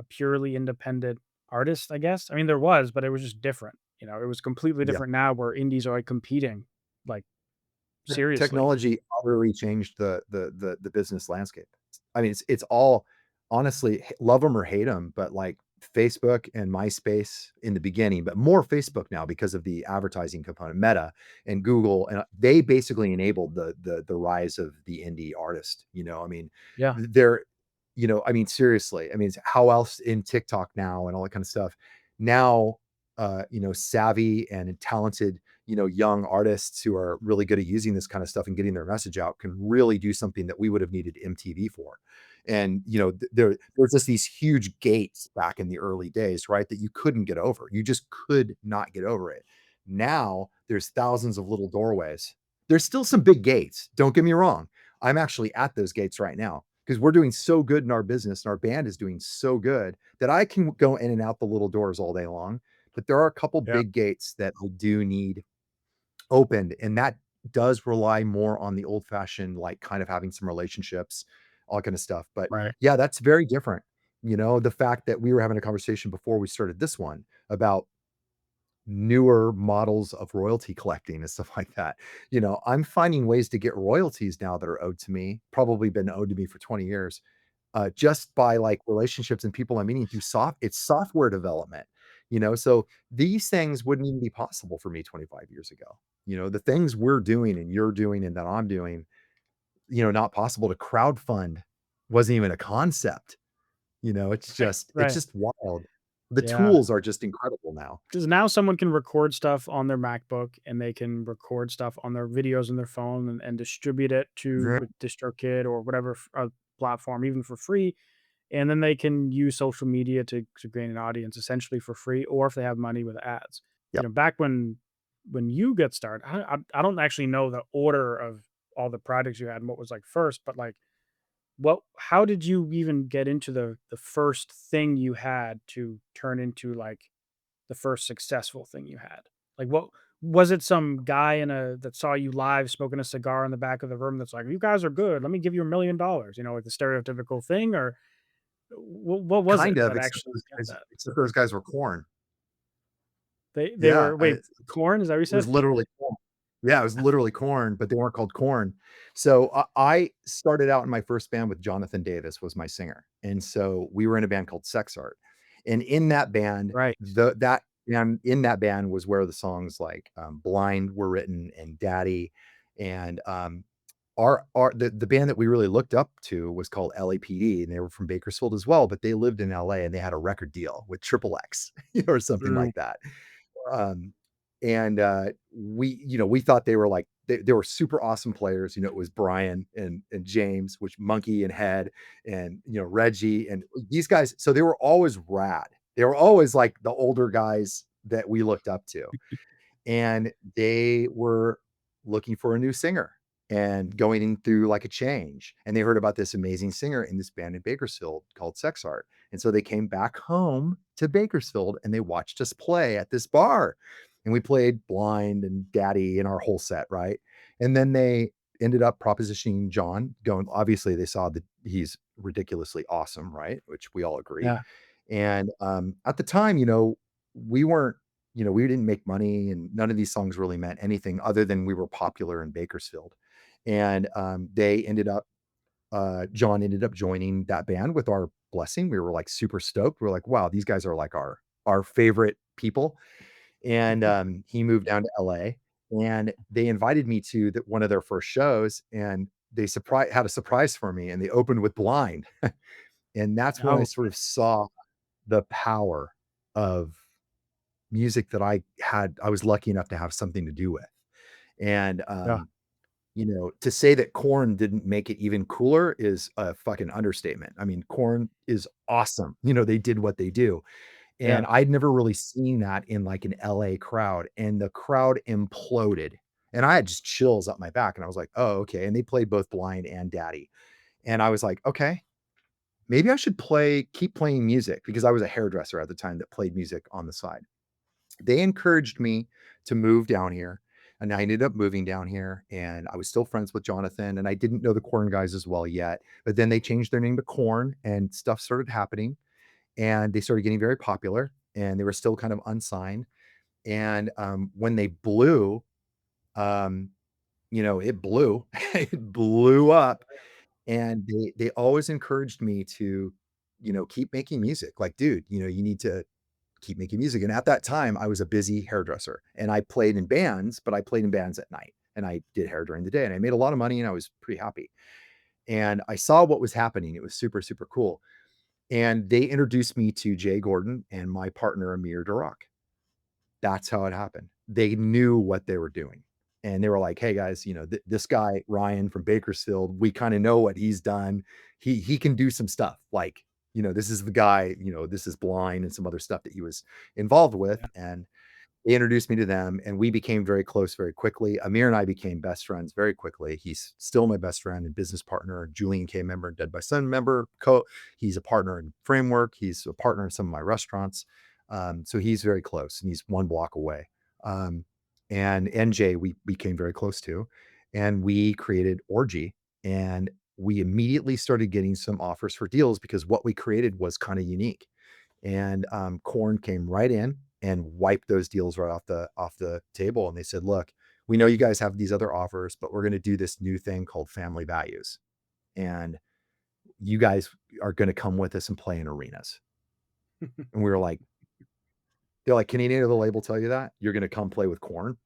purely independent artist, I guess. I mean, there was, but it was just different, it was completely yeah. different now where indies are, like, competing, like, seriously. Technology utterly changed the business landscape. I mean, it's all honestly, love them or hate them, but, like, Facebook and MySpace in the beginning, but more Facebook now because of the advertising component, Meta and Google, and, they basically enabled the rise of the indie artist, I mean, Yeah, they're I mean, seriously, I mean, how else in TikTok now and all that kind of stuff. Now, savvy and talented young artists who are really good at using this kind of stuff and getting their message out can really do something that we would have needed MTV for. And there's just these huge gates back in the early days, right? That you couldn't get over. You just could not get over it. Now there's thousands of little doorways. There's still some big gates. Don't get me wrong. I'm actually at those gates right now because we're doing so good in our business and our band is doing so good that I can go in and out the little doors all day long. But there are a couple yeah, big gates that I do need opened, and that does rely more on the old fashioned, like, kind of having some relationships, all kind of stuff, but right. yeah, that's very different. The fact that we were having a conversation before we started this one about newer models of royalty collecting and stuff like that. I'm finding ways to get royalties now that are owed to me, probably been owed to me for 20 years, just by, like, relationships and people I'm meeting through it's software development, so these things wouldn't even be possible for me 25 years ago. The things we're doing and you're doing and that I'm doing, not possible to crowdfund wasn't even a concept, Right, it's right. just wild. The Yeah. tools are just incredible now. Because now someone can record stuff on their MacBook, and they can record stuff on their videos on their phone, and distribute it to Ve with DistroKid or whatever platform, even for free. And then they can use social media to gain an audience essentially for free, or if they have money with ads. Yep. Back when you get started, I don't actually know the order of all the projects you had and what was like first, but like, how did you even get into the first thing you had to turn into like the first successful thing you had? Like, what was it? Some guy that saw you live smoking a cigar in the back of the room that's like, "You guys are good. Let me give you $1 million." Like the stereotypical thing, or what was it Kind of, that except actually those got guys that? except those guys were corn. They Yeah, were, wait, corn? Is that what you it was said? literally corn. Yeah, it was literally corn, but they weren't called corn. So, I started out in my first band with Jonathan Davis was my singer, and so we were in a band called Sex Art, and in that band, Right. in that band was where the songs like, Blind were written and Daddy, and, the band that we really looked up to was called LAPD, and they were from Bakersfield as well, but they lived in LA, and they had a record deal with Triple X, or something Mm, like that. Um, and, we thought they were like they were super awesome players, it was Brian and James, which Monkey and Head and, Reggie and these guys, so they were always rad. They were always like the older guys that we looked up to and they were looking for a new singer and going in through like a change. And they heard about this amazing singer in this band in Bakersfield called Sex Art. And so they came back home to Bakersfield and they watched us play at this bar. And we played Blind and Daddy in our whole set, right? And then they ended up propositioning John, going, obviously, they saw that he's ridiculously awesome, right? Which we all agree. yeah. And at the time, we weren't we didn't make money and none of these songs really meant anything other than we were popular in Bakersfield. And John ended up joining that band with our blessing. We were like super stoked. We are like, wow, these guys are like our favorite people. And he moved down to LA and they invited me to one of their first shows and they had a surprise for me and they opened with Blind. And that's when I Oh, sort of saw the power of music that I was lucky enough to have something to do with. And, yeah. To say that Korn didn't make it even cooler is a fucking understatement. I mean, Korn is awesome. They did what they do. Yeah. And I'd never really seen that in like an LA crowd, and the crowd imploded. And I had just chills up my back, and I was like, "Oh, okay." And they played both Blind and Daddy. And I was like, "Okay, maybe I should keep playing music," because I was a hairdresser at the time that played music on the side. They encouraged me to move down here, and I ended up moving down here, and I was still friends with Jonathan, and I didn't know the Corn guys as well yet, but then they changed their name to Corn, and stuff started happening, and they started getting very popular, and they were still kind of unsigned, and, when they blew, um, it blew. It blew up, and they always encouraged me to, keep making music. Like, "Dude, you need to keep making music." And at that time, I was a busy hairdresser, and I played in bands, but I played in bands at night, and I did hair during the day, and I made a lot of money, and I was pretty happy. And I saw what was happening. It was super, super cool. And they introduced me to Jay Gordon and my partner, Amir Durak. That's how it happened. They knew what they were doing. And they were like, "Hey guys, this guy Ryan from Bakersfield, we kind of know what he's done. He can do some stuff. Like, this is the guy, this is Blind and some other stuff that he was involved with." Yeah. And they introduced me to them, and we became very close very quickly. Amir and I became best friends very quickly. He's still my best friend and business partner, Julian-K member, Dead by Sun member. He's a partner in Framework. He's a partner in some of my restaurants. So he's very close, and he's one block away. Um, and NJ, we became very close to, and we created Orgy, and we immediately started getting some offers for deals because what we created was kind of unique. And Corn came right in and wiped those deals right off the table. And they said, "Look, we know you guys have these other offers, but we're going to do this new thing called family values, and you guys are going to come with us and play in arenas." And we were like, they're like, "Can any other label tell you that? You're gonna come play with Korn?"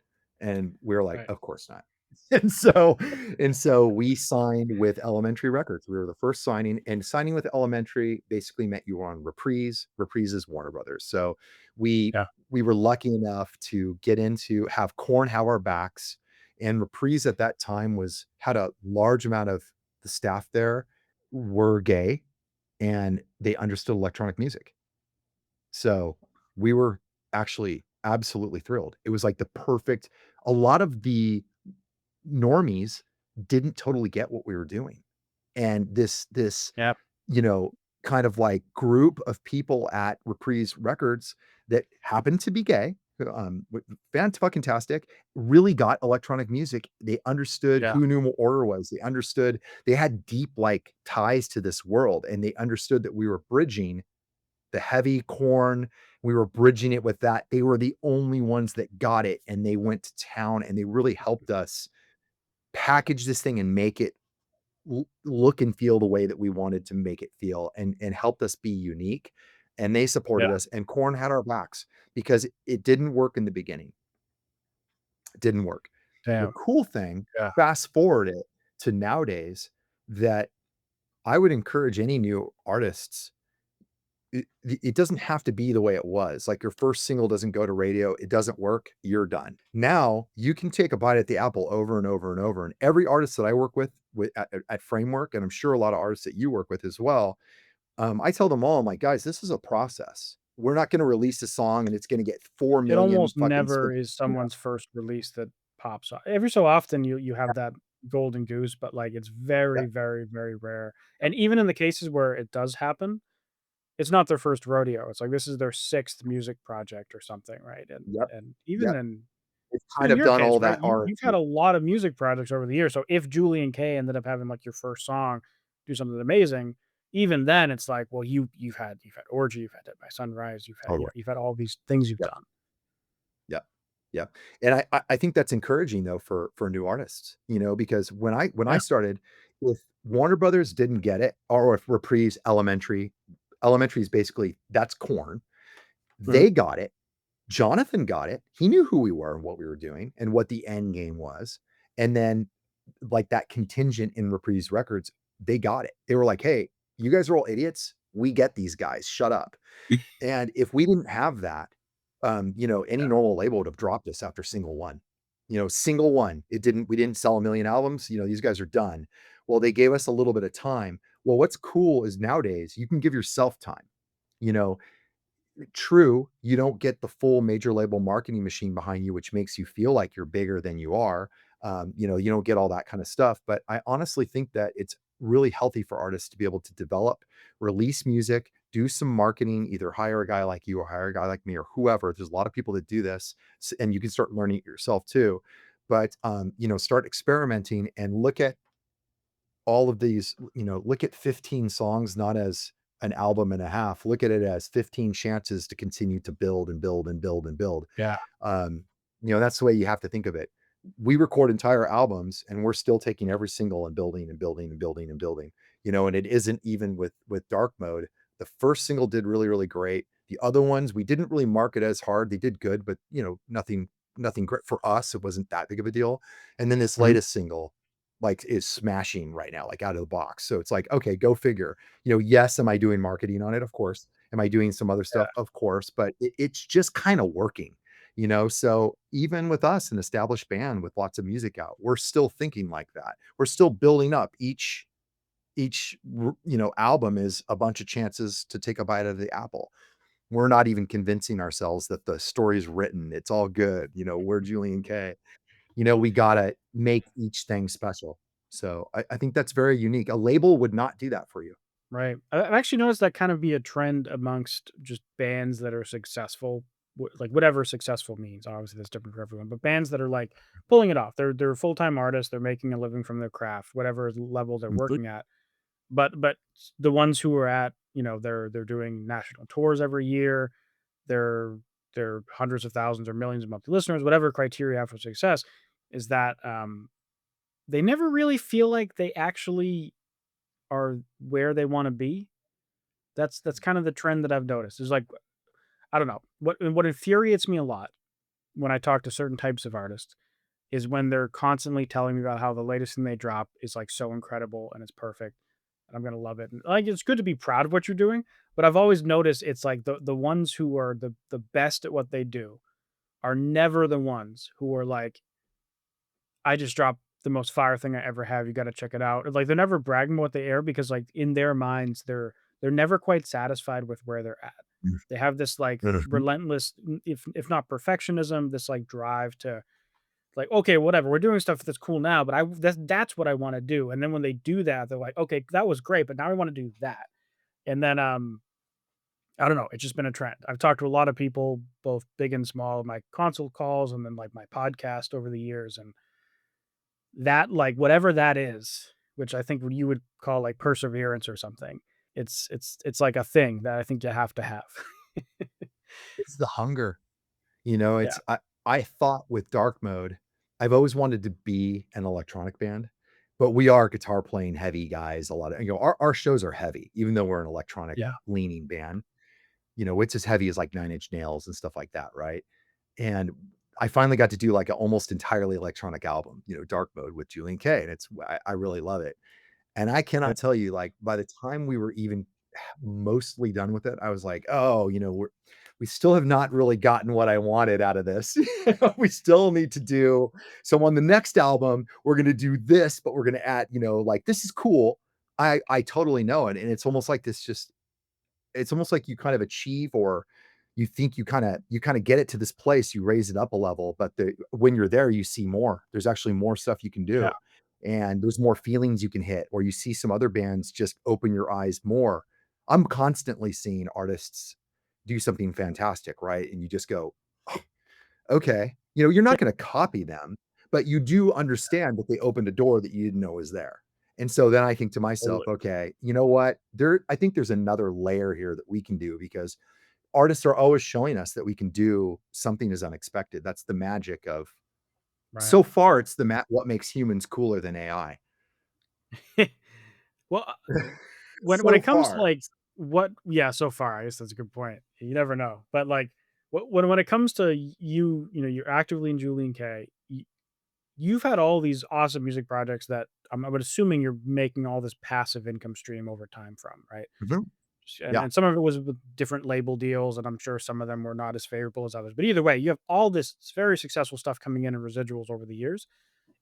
And we were like, Right. "Of course not." And so we signed with Elementary Records. We were the first signing, and signing with Elementary basically meant you were on Reprise. Reprise is Warner Brothers. So we Yeah. we were lucky enough to have Korn have our backs, and Reprise at that time had a large amount of the staff there were gay, and they understood electronic music. So, we were actually absolutely thrilled. It was like the perfect a lot of the normies didn't totally get what we were doing. And this, Yeah. you know, kind of like group of people at Reprise Records that happened to be gay, fan-fucking-tastic, really got electronic music. They understood Yeah. who New Order was. They had deep, like, ties to this world, and they understood that we were bridging the heavy corn. We were bridging it with that. They were the only ones that got it, and they went to town, and they really helped us package this thing and make it look and feel the way that we wanted to make it feel, and helped us be unique. And they supported Yeah. us, and Corn had our backs because it didn't work in the beginning. It didn't work. The Damn. cool thing, Yeah. fast forward it to nowadays, that I would encourage any new artists. It doesn't have to be the way it was. Like, your first single doesn't go to radio, it doesn't work, you're done. Now, you can take a bite at the apple over and over and over, and every artist that I work with at Framework, and I'm sure a lot of artists that you work with as well, I tell them all, I'm like, "Guys, this is a process. We're not gonna release a song and it's gonna get It 4,000,000 almost fucking never spin." is You know? someone's first release that pops off. Every so often, you have that golden goose, but, like, it's very, Yep, very, very rare. yep, And even in the cases where it does happen, it's not their first rodeo. It's like this is their 6th music project or something, right? And yep, and even yep. in It's even kind in of your done case, all right? that You've had R&D. a lot of music projects over the years. So if Julian-K ended up having, like, your first song do something amazing, even then it's like, well, you've had Orgy, you've had Dead by Sunrise, Totally. you've had all these things you've Yep. done. Yeah, yeah, and I think that's encouraging though for new artists, because when I Yeah. started, if Warner Brothers didn't get it, or if Reprise Elementary is basically that's Corn, Mhm. they got it. Jonathan got it. He knew who we were and what we were doing and what the end game was. And then, like, that contingent in Reprise Records, they got it. They were like, "Hey, you guys are all idiots. We get these guys. Shut up." And if we didn't have that, any Yeah. normal label would have dropped us after single one. single one. We didn't sell a million albums. These guys are done. Well, they gave us a little bit of time. Well, what's cool is nowadays you can give yourself time. You know, True, you don't get the full major label marketing machine behind you, which makes you feel like you're bigger than you are. You don't get all that kind of stuff. But I honestly think that it's really healthy for artists to be able to develop, release music, do some marketing, either hire a guy like you or hire a guy like me or whoever. There's a lot of people that do this, and you can start learning it yourself too. But start experimenting and look at all of these, look at 15 songs not as an album and a half. Look at it as 15 chances to continue to build and build and build and build. Yeah. Um, that's the way you have to think of it. We record entire albums and we're still taking every single and building and building and building and building. And it isn't even with dark mode. The first single did really, really great. The other ones we didn't really market as hard. They did good, but nothing great for us. It wasn't that big of a deal. And then this Mhm. latest single, like, is smashing right now, like out of the box. So it's like, okay, go figure. Yes, am I doing marketing on it? Of course. Am I doing some other Yeah. stuff? Of course. But it's just kind of working. So even with us, an established band with lots of music out, we're still thinking like that. We're still building up. Each album is a bunch of chances to take a bite of the apple. We're not even convincing ourselves that the story's written. It's all good. We're Julian-K. We gotta make each thing special. So I think that's very unique. A label would not do that for you. Right. I've actually noticed that kind of be a trend amongst just bands that are successful, like whatever successful means. Obviously, that's different for everyone. But bands that are like pulling it off. They're full time artists. They're making a living from their craft, whatever level they're Mhm. working at. But the ones who are at, they're doing national tours every year. They're they're hundreds of thousands or millions of monthly listeners. Whatever criteria for success is that they never really feel like they actually are where they want to be. That's kind of the trend that I've noticed. Is like I don't know. What infuriates me a lot when I talk to certain types of artists is when they're constantly telling me about how the latest thing they drop is like so incredible and it's perfect and I'm gonna love it. And like it's good to be proud of what you're doing, but I've always noticed it's like the ones who are the best at what they do are never the ones who are like, I just dropped the most fire thing I ever have. You got to check it out. Like they're never bragging about what they air because like in their minds they're never quite satisfied with where they're at. They have this like Mhm. relentless, if not perfectionism, this like drive to like, okay, whatever, we're doing stuff that's cool now, but that's what I want to do. And then when they do that, they're like, okay, that was great, but now I want to do that. And then I don't know, it's just been a trend. I've talked to a lot of people, both big and small, my consult calls and then like my podcast over the years, and that, like, whatever that is, which I think what you would call, like, perseverance or something, it's like a thing that I think you have to have. It's the hunger. Yeah, I thought with dark mode, I've always wanted to be an electronic band, but we are guitar playing heavy guys. A lot of our shows are heavy, even though we're an electronic yeah, leaning band. It's as heavy as like Nine Inch Nails and stuff like that, right? And I finally got to do like an almost entirely electronic album, dark mode with Julian-K, and I really love it. And I yeah, cannot tell you, like, by the time we were even mostly done with it, I was like, "Oh, we still have not really gotten what I wanted out of this. We still need to do so on the next album, we're gonna do this, but we're gonna add, like, this is cool." I totally know it, and it's almost like you kind of achieve, or you think you kinda get it to this place, you raise it up a level, but when you're there, you see more. There's actually more stuff you can yeah, do, and there's more feelings you can hit, or you see some other bands just open your eyes more. I'm constantly seeing artists do something fantastic, right? And you just go, okay. You're yeah, not gonna copy them, but you do understand that they opened a door that you didn't know was there. And so then I think to myself, totally. okay, you know what? I think there's another layer here that we can do, because artists are always showing us that we can do something as unexpected. That's the magic of, Right. so far, it's what makes humans cooler than AI. Well, when So it comes to, far. like, what yeah, so far, I guess that's a good point. You never know, but, like, when it comes to you're actively in Julian K, you've had all these awesome music projects that I'm assuming you're making all this passive income stream over time from, right? Mhm. and Yeah, and some of it was with different label deals, and I'm sure some of them were not as favorable as others. But either way, you have all this very successful stuff coming in residuals over the years,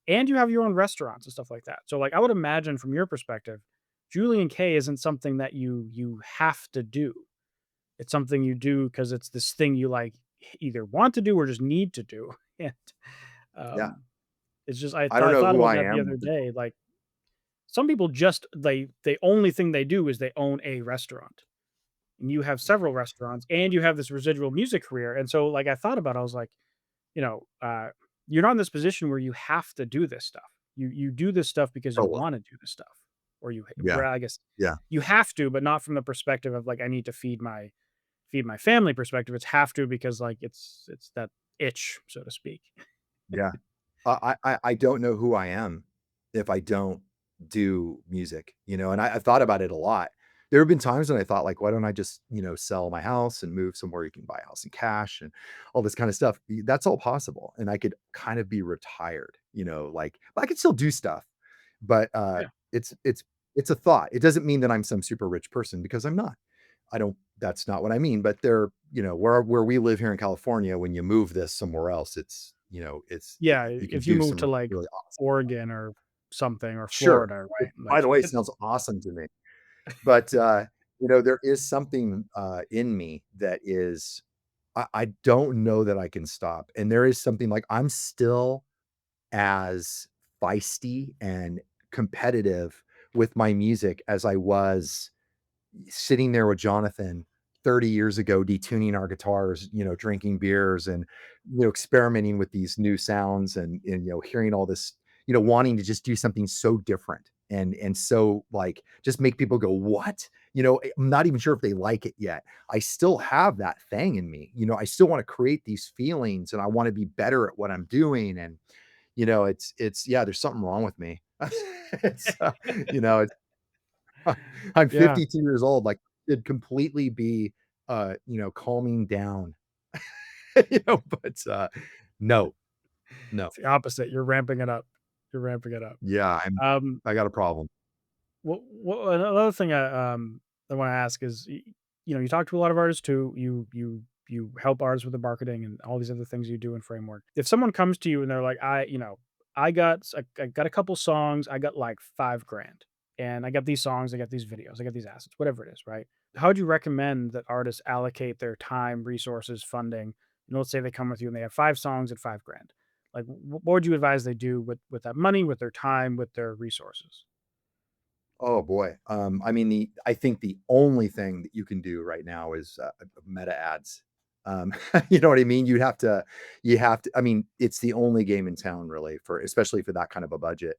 and you have your own restaurants and stuff like that. So, like, I would imagine from your perspective, Julian-K isn't something that you have to do. It's something you do because it's this thing you, like, either want to do or just need to do. And, yeah. um, it's just I I thought don't I know thought who about I that the am other with the day, like, some people just they only thing they do is they own a restaurant, and you have several restaurants, and you have this residual music career, and so, like, I thought about it, I was like, you know, you're not in this position where you have to do this stuff. You do this stuff because you totally. wanna do this stuff, or Yeah, well, I guess yeah, you have to, but not from the perspective of, like, I need to feed my family perspective. It's have to because, like, it's that itch, so to speak. yeah. I don't know who I am if I don't do music, and I've thought about it a lot. There have been times when I thought like, why don't I just, sell my house and move somewhere you can buy a house in cash and all this kind of stuff. That's all possible. And I could kind of be retired, like but I could still do stuff. But Yeah. it's a thought. It doesn't mean that I'm some super rich person because I'm not. I don't that's not what I mean, but where we live here in California, when you move this somewhere else, Yeah, you can if you do move to, some like, really awesome. Oregon or something, or Sure. Florida, Which, right? by Like, the way, it's sounds awesome to me. But, there is something, in me that is I don't know that I can stop, and there is something like I'm still as feisty and competitive with my music as I was sitting there with Jonathan 30 years ago, detuning our guitars, drinking beers and, experimenting with these new sounds and hearing all this, wanting to just do something so different and so like just make people go, what? I'm not even sure if they like it yet. I still have that thing in me. I still want to create these feelings and I want to be better at what I'm doing. And, yeah, there's something wrong with me. it's, you know, I'm yeah, 52 years old, like, it'd completely be, calming down, but, no, no. it's the opposite, you're ramping it up. You're ramping it up. Yeah, Um, I got a problem. what another thing I wanna ask is, you talk to a lot of artists too, you help artists with the marketing and all these other things you do in Framework. If someone comes to you and they're like, I got a couple songs, I got, like, 5 grand, and I got these songs, I got these videos, I got these assets," whatever it is, right? How would you recommend that artists allocate their time, resources, funding? Let's say they come with you and they have 5 songs at 5 grand. Like, what would you advise they do with that money, with their time, with their resources? Oh, boy. I think the only thing that you can do right now is, meta ads. You know what I mean? It's the only game in town really for especially for that kind of a budget.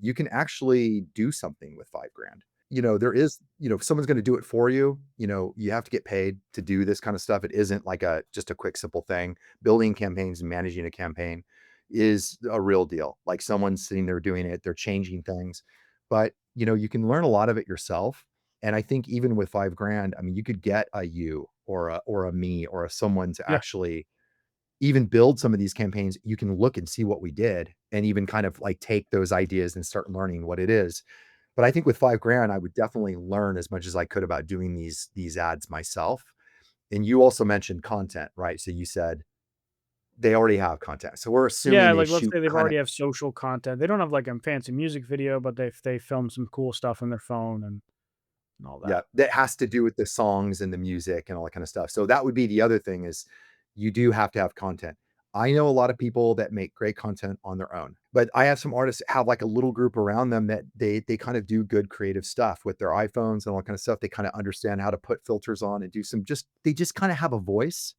You can actually do something with 5 grand. There is if someone's gonna do it for you, you have to get paid to do this kind of stuff. It isn't like a just a quick, simple thing. Building campaigns and managing a campaign is a real deal. Like, someone's sitting there doing it, they're changing things. But, you can learn a lot of it yourself, and I think even with 5 grand, you could get a you or a me or a someone to Yeah. actually even build some of these campaigns. You can look and see what we did and even kind of, like, take those ideas and start learning what it is. But I think with 5 grand, I would definitely learn as much as I could about doing these ads myself. And you also mentioned content, right? So you said they already have content. So we're assuming Yeah, they like, let's shoot say they've kind of already have social content. They don't have, like, a fancy music video, but they film some cool stuff on their phone and all yeah, that. that has to do with the songs and the music and all that kind of stuff. So that would be the other thing is you do have to have content. I know a lot of people that make great content on their own, but I have some artists that have like a little group around them that they kind of do good creative stuff with their iPhones and all that kind of stuff. They kind of understand how to put filters on and do some just they just kind of have a voice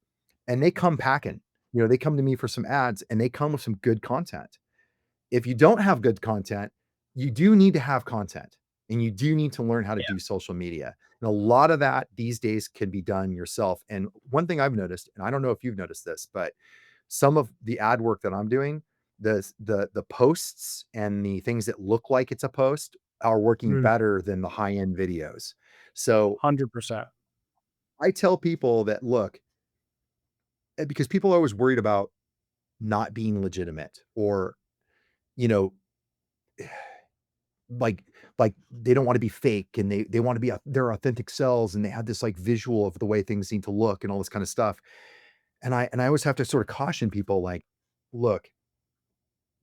and they come packing. They come to me for some ads and they come with some good content. If you don't have good content, you do need to have content and you do need to learn how to Yeah. do social media. And a lot of that these days can be done yourself. And one thing I've noticed, and I don't know if you've noticed this, but some of the ad work that I'm doing, the posts and the things that look like it's a post are working Mm, better than the high-end videos. So 100%. I tell people that look, because people are always worried about not being legitimate or, you know, like like, they don't wanna be fake, and they wanna be their authentic selves, and they have this, like, visual of the way things need to look and all this kinda stuff. And I always have to sort of caution people like, "Look,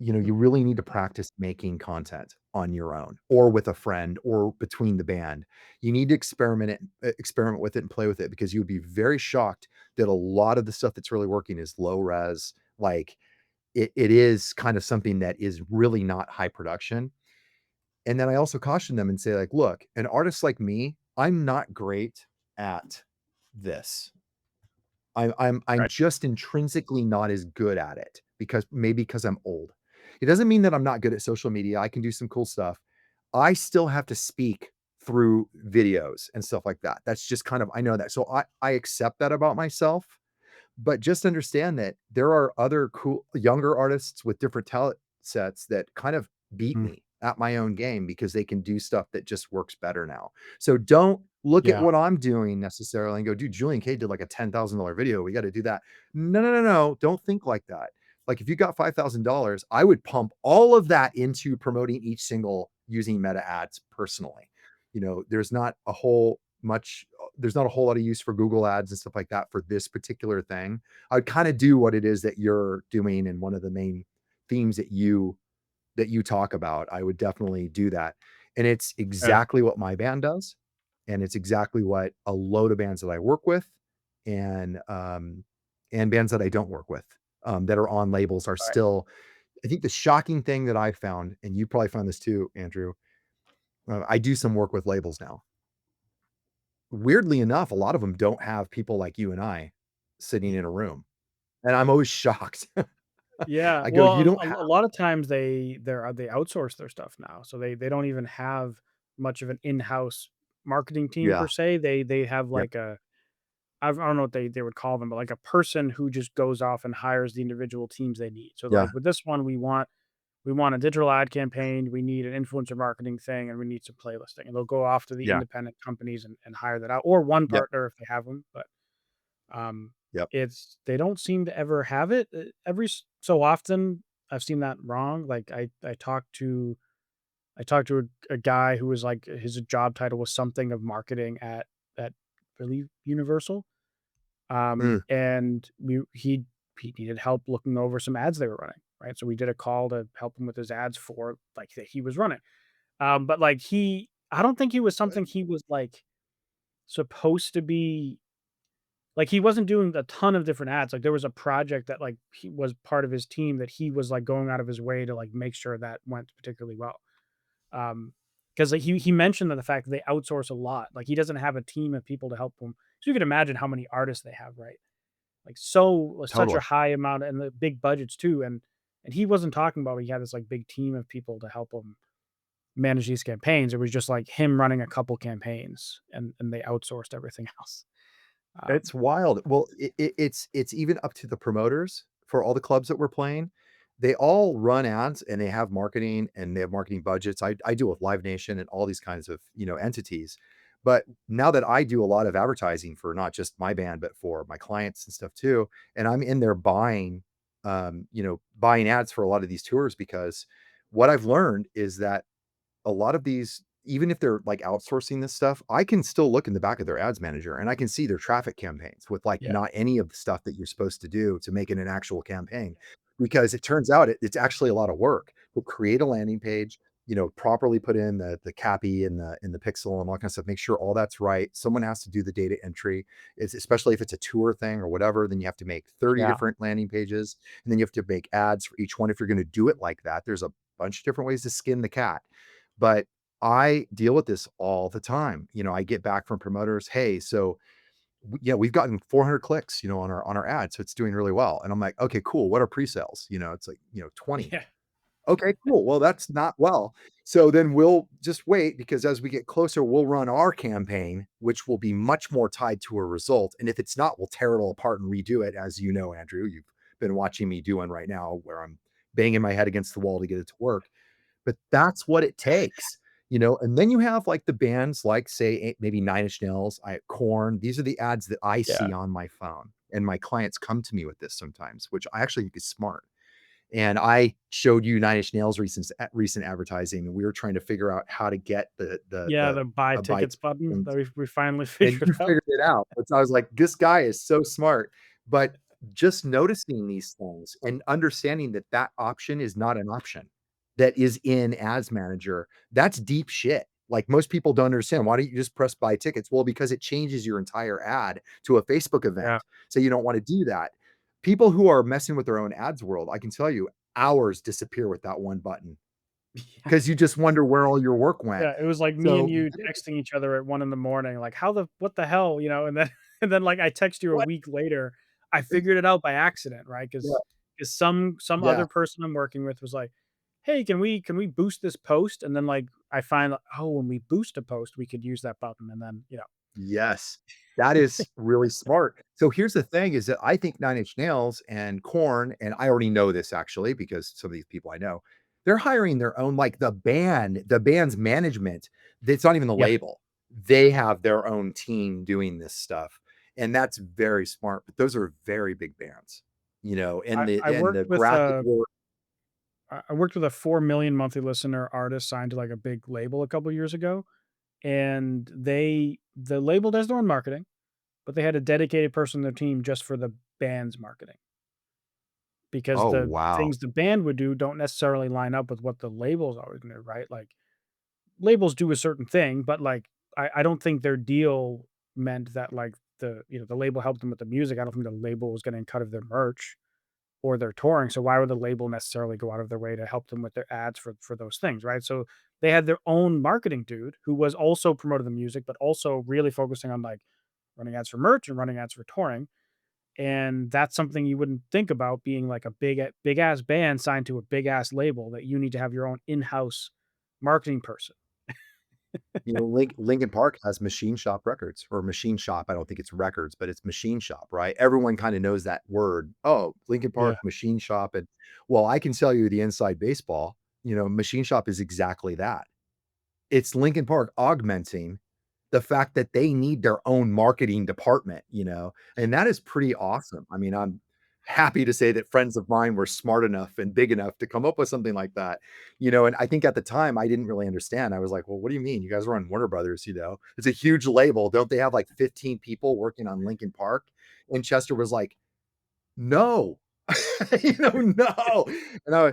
you really need to practice making content on your own or with a friend or between the band. You need to experiment with it and play with it because you would be very shocked that a lot of the stuff that's really working is low res, like, it is kind of something that is really not high production." And then I also caution them and say, like, "Look, an artist like me, I'm not great at this. I'm Right. just intrinsically not as good at it because maybe because I'm old. It doesn't mean that I'm not good at social media. I can do some cool stuff. I still have to speak through videos and stuff like that. That's just kind of I know that. So I accept that about myself, but just understand that there are other cool younger artists with different talent sets that kind of beat Mm. me at my own game because they can do stuff that just works better now. So don't look at Yeah. what I'm doing necessarily and go, "Dude, Julian-K did like a $10,000 video. We gotta do that." No, no, no, no. Don't think like that. Like, if you got $5,000, I would pump all of that into promoting each single using meta ads personally. There's not a there's not a whole lot of use for Google ads and stuff like that for this particular thing. I would kind of do what it is that you're doing and one of the main themes that you talk about. I would definitely do that. And it's Yeah. exactly what my band does. And it's exactly what a load of bands that I work with and bands that I don't work with that are on labels are Right. still. I think the shocking thing that I found, and you probably found this too, Andrew. I do some work with labels now. Weirdly enough, a lot of them don't have people like you and I sitting in a room, and I'm always shocked. Yeah, I go, well, "You don't a have." lot of times they outsource their stuff now, so they don't even have much of an in-house marketing team per Yeah, se. They have yep, like I don't know what they would call them, but like a person who just goes off and hires the individual teams they need. So yeah, like with this one, we want a digital ad campaign, we need an influencer marketing thing, and we need some playlisting. And they'll go off to the yeah, independent companies and hire that out, or one yep, partner if they have one. But um, yep. it's they don't seem to ever have it. Every so often, I've seen that wrong. Like I talked to a guy who was like his job title was something of marketing at I believe Universal. Mm, And he needed help looking over some ads they were running, right? So we did a call to help him with his ads for like that he was running. But like I don't think he was something he was like supposed to be like, he wasn't doing a ton of different ads. Like, there was a project that, like, he was part of his team that he was, like, going out of his way to, like, make sure that went particularly well. Because like, he mentioned that the fact that they outsource a lot. Like, he doesn't have a team of people to help him. So you can imagine how many artists they have, right? Like, such a totally. high amount and the big budgets too, and he wasn't talking about he had this, like, big team of people to help him manage these campaigns. It was just, like, him running a couple campaigns, and they outsourced everything else. It's Um, wild. Well, it's even up to the promoters for all the clubs that we're playing. They all run ads and they have marketing and they have marketing budgets. I deal with Live Nation and all these kinds of, entities. But now that I do a lot of advertising for not just my band, but for my clients and stuff too, and I'm in there buying ads for a lot of these tours because what I've learned is that a lot of these, even if they're like outsourcing this stuff, I can still look in the back of their ads manager and I can see their traffic campaigns with like yeah. not any of the stuff that you're supposed to do to make it an actual campaign. Because it turns out it's actually a lot of work. We'll create a landing page, properly put in the CAPI and the pixel and all that kind of stuff. Make sure all that's right. Someone has to do the data entry. It's especially if it's a tour thing or whatever, then you have to make 30 Yeah. different landing pages and then you have to make ads for each one if you're going to do it like that. There's a bunch of different ways to skin the cat. But I deal with this all the time. I get back from promoters, "Hey, so yeah, we've gotten 400 clicks, on our ad, so it's doing really well." And I'm like, "Okay, cool. What are pre-sales?" It's like, 20. Yeah. Okay, cool. Well, that's not well. So then we'll just wait because as we get closer, we'll run our campaign, which will be much more tied to a result. And if it's not, we'll tear it all apart and redo it. As you know, Andrew, you've been watching me do one right now where I'm banging my head against the wall to get it to work. But that's what it takes, and then you have, like, the bands like, say, maybe Nine Inch Nails, Korn. These are the ads that I Yeah. see on my phone, and my clients come to me with this sometimes, which I actually think is smart. And I showed you Nine Inch Nails recent advertising, and we were trying to figure out how to get Yeah, the buy a buy tickets button tickets, that we finally and figured you out. figured it out. And so I was like, "This guy is so smart." But just noticing these things and understanding that that option is not an option that is in Ads Manager, that's deep shit. Like, most people don't understand, "Why don't you just press buy tickets?" Well, because it changes your entire ad to a Facebook Yeah. event, so you don't wanna do that. People who are messing with their own ads world, I can tell you, hours disappear with that one button because you just wonder where all your work went. Yeah, it was like me and So, you texting each other at 1 in the morning, like, "How the what the hell?" You know, and then and then, like, I text you a what? week later. I figured it out by accident, right? Yeah, Because some yeah. other person I'm working with was like, "Hey, can we boost this post?" And then, like, I find, like, "Oh, when we boost a post, we could use that button," and then, Yes, that is really smart. So here's the thing is that I think Nine Inch Nails and Korn, and I already know this actually because some of these people I know, they're hiring their own, like, the band's management, it's not even the Yeah, label. They have their own team doing this stuff, and that's very smart, but those are very big bands, I I and worked the with graphic a work. I worked with a 4 million monthly listener artist signed to, like, a big label a couple years ago, and the label does their own marketing, but they had a dedicated person on their team just for the band's marketing, because Oh, the wow. things the band would do don't necessarily line up with what the label's always gonna, right? Like, labels do a certain thing, but, like, I don't think their deal meant that, like, the label helped them with the music. I don't think the label was getting a cut of their merch or their touring, so why would the label necessarily go out of their way to help them with their ads for those things, right? So, they had their own marketing dude who was also promoting the music, but also really focusing on, like, running ads for merch and running ads for touring, and that's something you wouldn't think about being, like, a big ass band signed to a big ass label that you need to have your own in-house marketing person. Lincoln Park has Machine Shop Records or Machine Shop. I don't think it's records, but it's Machine Shop, right? Everyone kind of knows that word. Oh, Lincoln Yeah. Park, Machine Shop. And well, I can tell you the inside baseball, Machine Shop is exactly that. It's Lincoln Park augmenting the fact that they need their own marketing department, and that is pretty awesome. I mean, I'm happy to say that friends of mine were smart enough and big enough to come up with something like that, and I think at the time I didn't really understand. I was like, "Well, what do you mean? You guys are on Warner Brothers, It's a huge label. Don't they have like 15 people working on Lincoln Park?" And Chester was like, "No." No. And We're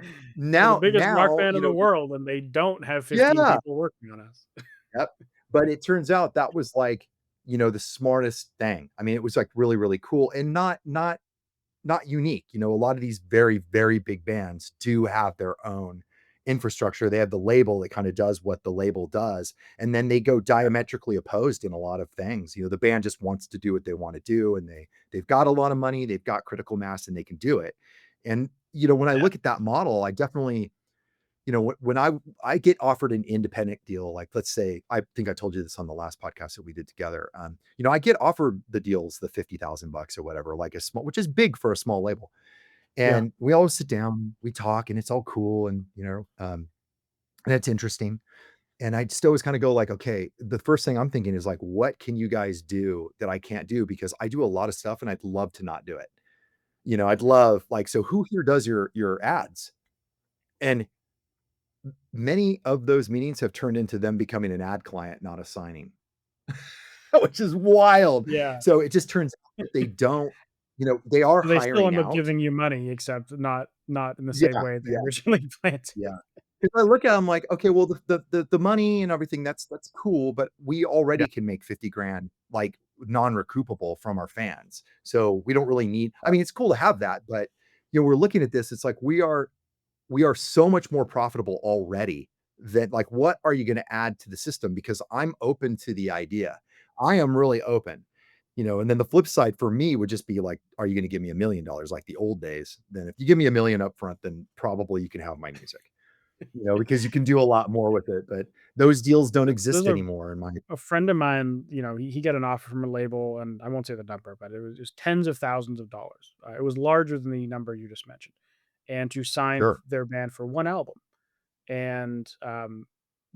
the now biggest rock now, band in the world, and they don't have 15 yeah. people working on us. Yep. But it turns out that was like, the smartest thing. I mean, it was like really, really cool and not unique. A lot of these very, very big bands do have their own infrastructure. They have the label that kind of does what the label does, and then they go diametrically opposed in a lot of things. The band just wants to do what they want to do, and they've got a lot of money, they've got critical mass, and they can do it. And when I Yeah, look at that model, I definitely when I get offered an independent deal, like, let's say, I think I told you this on the last podcast that we did together. I get offered the deals, the 50,000 bucks or whatever, like a small, which is big for a small label. yeah. And we always sit down, we talk, and it's all cool, and and it's interesting. And I just always kind of go like, okay, the first thing I'm thinking is like, what can you guys do that I can't do? Because I do a lot of stuff and I'd love to not do it. I'd love, like, so who here does your ads? And many of those meetings have turned into them becoming an ad client, not assigning, which is wild. Yeah. So it just turns out that they don't, they are So they still hiring end up out. giving you money, except not in the same Yeah, way they yeah, originally planned to. yeah. Because I look at them like, okay, well, the money and everything, that's cool, but we Yeah, already can make 50 grand, like, non-recoupable from our fans. So we don't really need, I mean, it's cool to have that, but we're looking at this, it's like we are so much more profitable already that, like, what are you going to add to the system? Because I'm open to the idea. I am really open, and then the flip side for me would just be like, are you going to give me $1 million like the old days? Then if you give me 1 million up front, then probably you can have my music, because you can do a lot more with it. But those deals don't there's exist anymore in my, a friend of mine, he got an offer from a label, and I won't say the number, but it was just tens of thousands of dollars. It was larger than the number you just mentioned, and to sign sure. their band for one album. And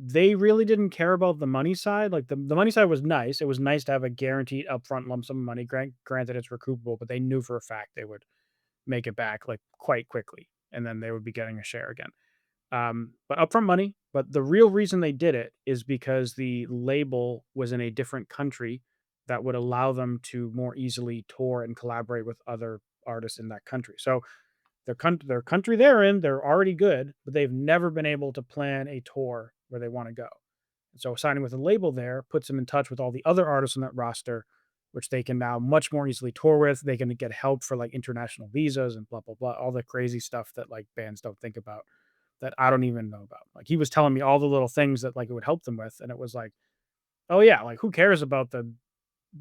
they really didn't care about the money side. Like, the money side was nice. It was nice to have a guaranteed upfront lump sum of money. Granted, it's recoupable, but they knew for a fact they would make it back, like, quite quickly. and then they would be getting a share again. But upfront money. But the real reason they did it is because the label was in a different country that would allow them to more easily tour and collaborate with other artists in that country. So their country they're in, they're already good, but they've never been able to plan a tour where they want to go. And so signing with a label there puts them in touch with all the other artists on that roster, which they can now much more easily tour with. They can get help for like international visas and blah blah blah, all the crazy stuff that like bands don't think about that I don't even know about. Like he was telling me all the little things that like it would help them with, and it was like, oh yeah, like who cares about the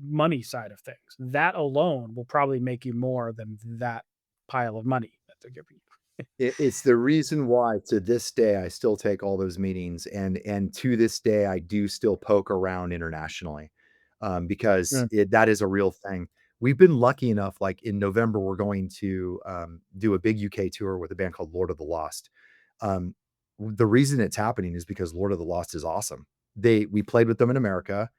money side of things? That alone will probably make you more than that pile of money that they're giving you. It's the reason why to this day I still take all those meetings, and to this day I do still poke around internationally, because Yeah. that is a real thing. We've been lucky enough, like in November, we're going to do a big UK tour with a band called Lord of the Lost. Um, the reason it's happening is because Lord of the Lost is awesome. We played with them in America.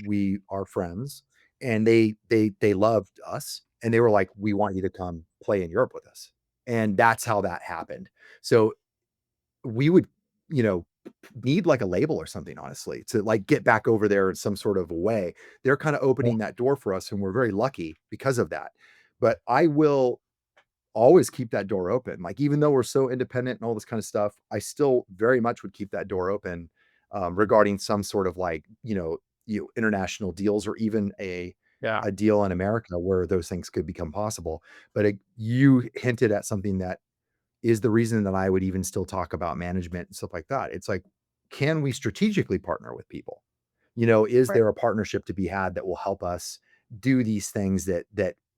We are friends, and they loved us, and they were like, "We want you to come play in Europe with us." And that's how that happened. So we would, you know, need like a label or something, honestly, to like get back over there in some sort of a way. They're kind of Yeah. opening that door for us, and we're very lucky because of that. But I will always keep that door open. Like, even though we're so independent and all this kind of stuff, I still very much would keep that door open, regarding some sort of like, international deals, or even Yeah. a deal in America where those things could become possible. But you hinted at something that is the reason that I would even still talk about management and stuff like that. It's like, can we strategically partner with people? Is Right. there a partnership to be had that will help us do these things, that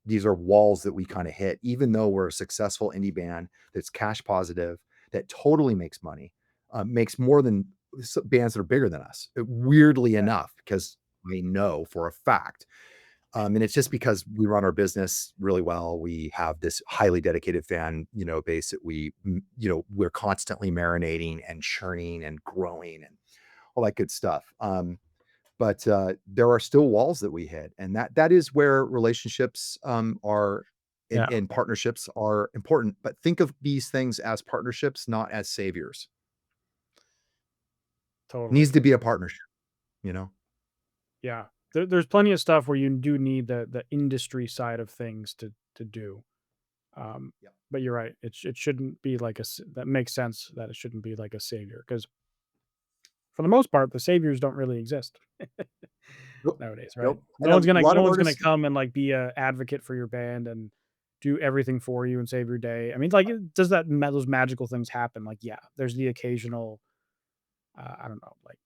these are walls that we kind of hit, even though we're a successful indie band that's cash positive, that totally makes money, makes more than bands that are bigger than us, weirdly Yeah. enough, because we know for a fact, and it's just because we run our business really well. We have this highly dedicated fan, base that we're constantly marinating and churning and growing and all that good stuff. But there are still walls that we hit, and that is where relationships are, Yeah. and partnerships are important. But think of these things as partnerships, not as saviors. Totally. Needs to be a partnership, you know. Yeah. There's plenty of stuff where you do need the industry side of things to do. Um, Yep. but you're right. It shouldn't be like that makes sense that it shouldn't be like a savior because for the most part, the saviors don't really exist Nope. nowadays, right? Nope. And a lot No of one's gonna artists, come and like be a advocate for your band and do everything for you and save your day. I mean, like, does those magical things happen? Like, yeah, there's the occasional, I don't know, like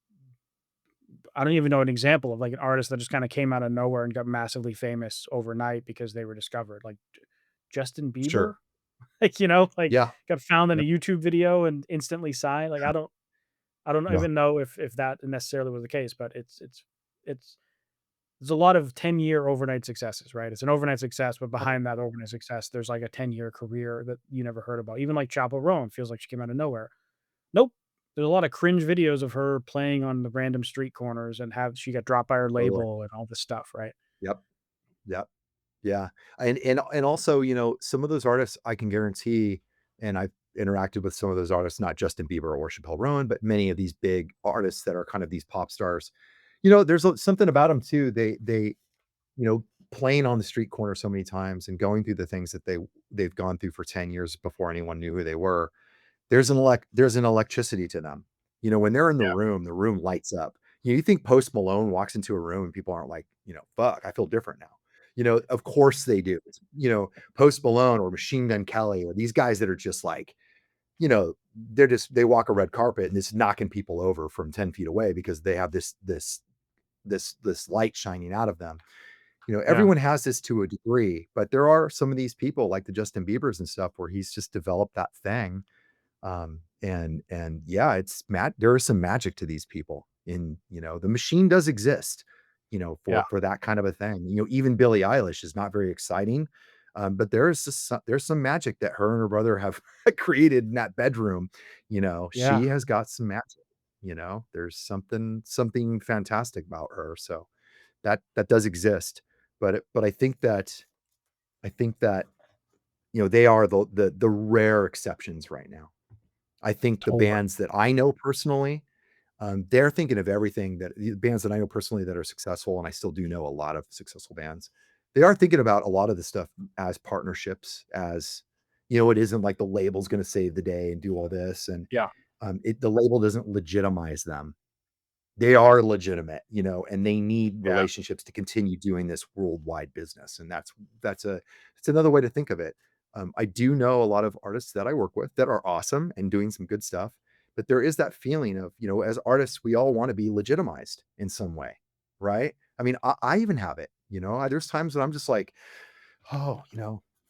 I don't even know an example of like an artist that just kind of came out of nowhere and got massively famous overnight because they were discovered. Like Justin Bieber, sure. like like Yeah. got found in a Yep. YouTube video and instantly signed. Like I don't Yeah. even know if that necessarily was the case, but it's there's a lot of 10-year overnight successes, right? It's an overnight success, but Oh, behind that overnight success, there's like a 10-year career that you never heard about. Even like Chappell Roan feels like she came out of nowhere. Nope. There's a lot of cringe videos of her playing on the random street corners and have she got dropped by her totally. label and all this stuff, right? Yep. Yep. Yeah, and also, some of those artists I can guarantee, and I've interacted with some of those artists, not Justin Bieber or Chappelle Roan, but many of these big artists that are kind of these pop stars. There's something about them too. They playing on the street corner so many times and going through the things that they've gone through for 10 years before anyone knew who they were. There's an electricity to them. When they're in the room lights up. You think Post Malone walks into a room and people aren't like, "Fuck, I feel different now." Of course they do. Post Malone or Machine Gun Kelly or these guys that are just like, they walk a red carpet and it's knocking people over from 10 feet away because they have this light shining out of them. Yeah. Everyone has this to a degree, but there are some of these people like the Justin Biebers and stuff where he's just developed that thing, and yeah, there is some magic to these people. The machine does exist, Yeah. for that kind of a thing. Even Billie Eilish is not very exciting, but there's some magic that her and her brother have created in that bedroom. Yeah. She has got some magic. There's something fantastic about her. So that does exist. But I think that they are the rare exceptions right now. I think the Totally. bands that I know personally, they're thinking of everything that the bands that I know personally that are successful, and I still do know a lot of successful bands. They are thinking about a lot of the stuff as partnerships, as it isn't like the label's gonna save the day and do all this, and Yeah. the label doesn't legitimize them. They are legitimate, and they need Yeah. relationships to continue doing this worldwide business, and that's another way to think of it. I do know a lot of artists that I work with that are awesome and doing some good stuff, but there is that feeling of, as artists, we all wanna be legitimized in some way, right? I mean, I even have it, there's times when I'm just like, oh,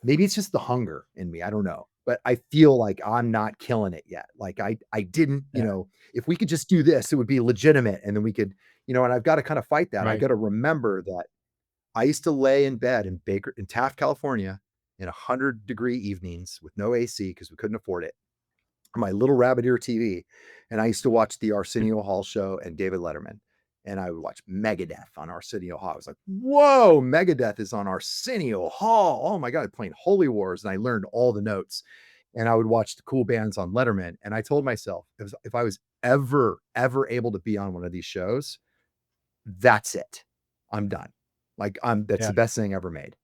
maybe it's just the hunger in me. I don't know. But I feel like I'm not killing it yet. Like I didn't, Yeah. if we could just do this, it would be legitimate. And then we could, and I've got to kind of fight that. I Right. got to remember that I used to lay in bed in Taft, California in 100-degree evenings with no AC because we couldn't afford it on my little rabbit ear TV, and I used to watch the Arsenio Hall show and David Letterman, and I would watch Megadeth on Arsenio Hall. I was like, "Whoa, Megadeth is on Arsenio Hall! Oh my god!" Playing Holy Wars, and I learned all the notes. And I would watch the cool bands on Letterman, and I told myself, if I was ever able to be on one of these shows, that's it. I'm done. Like, that's Yeah. the best thing ever made.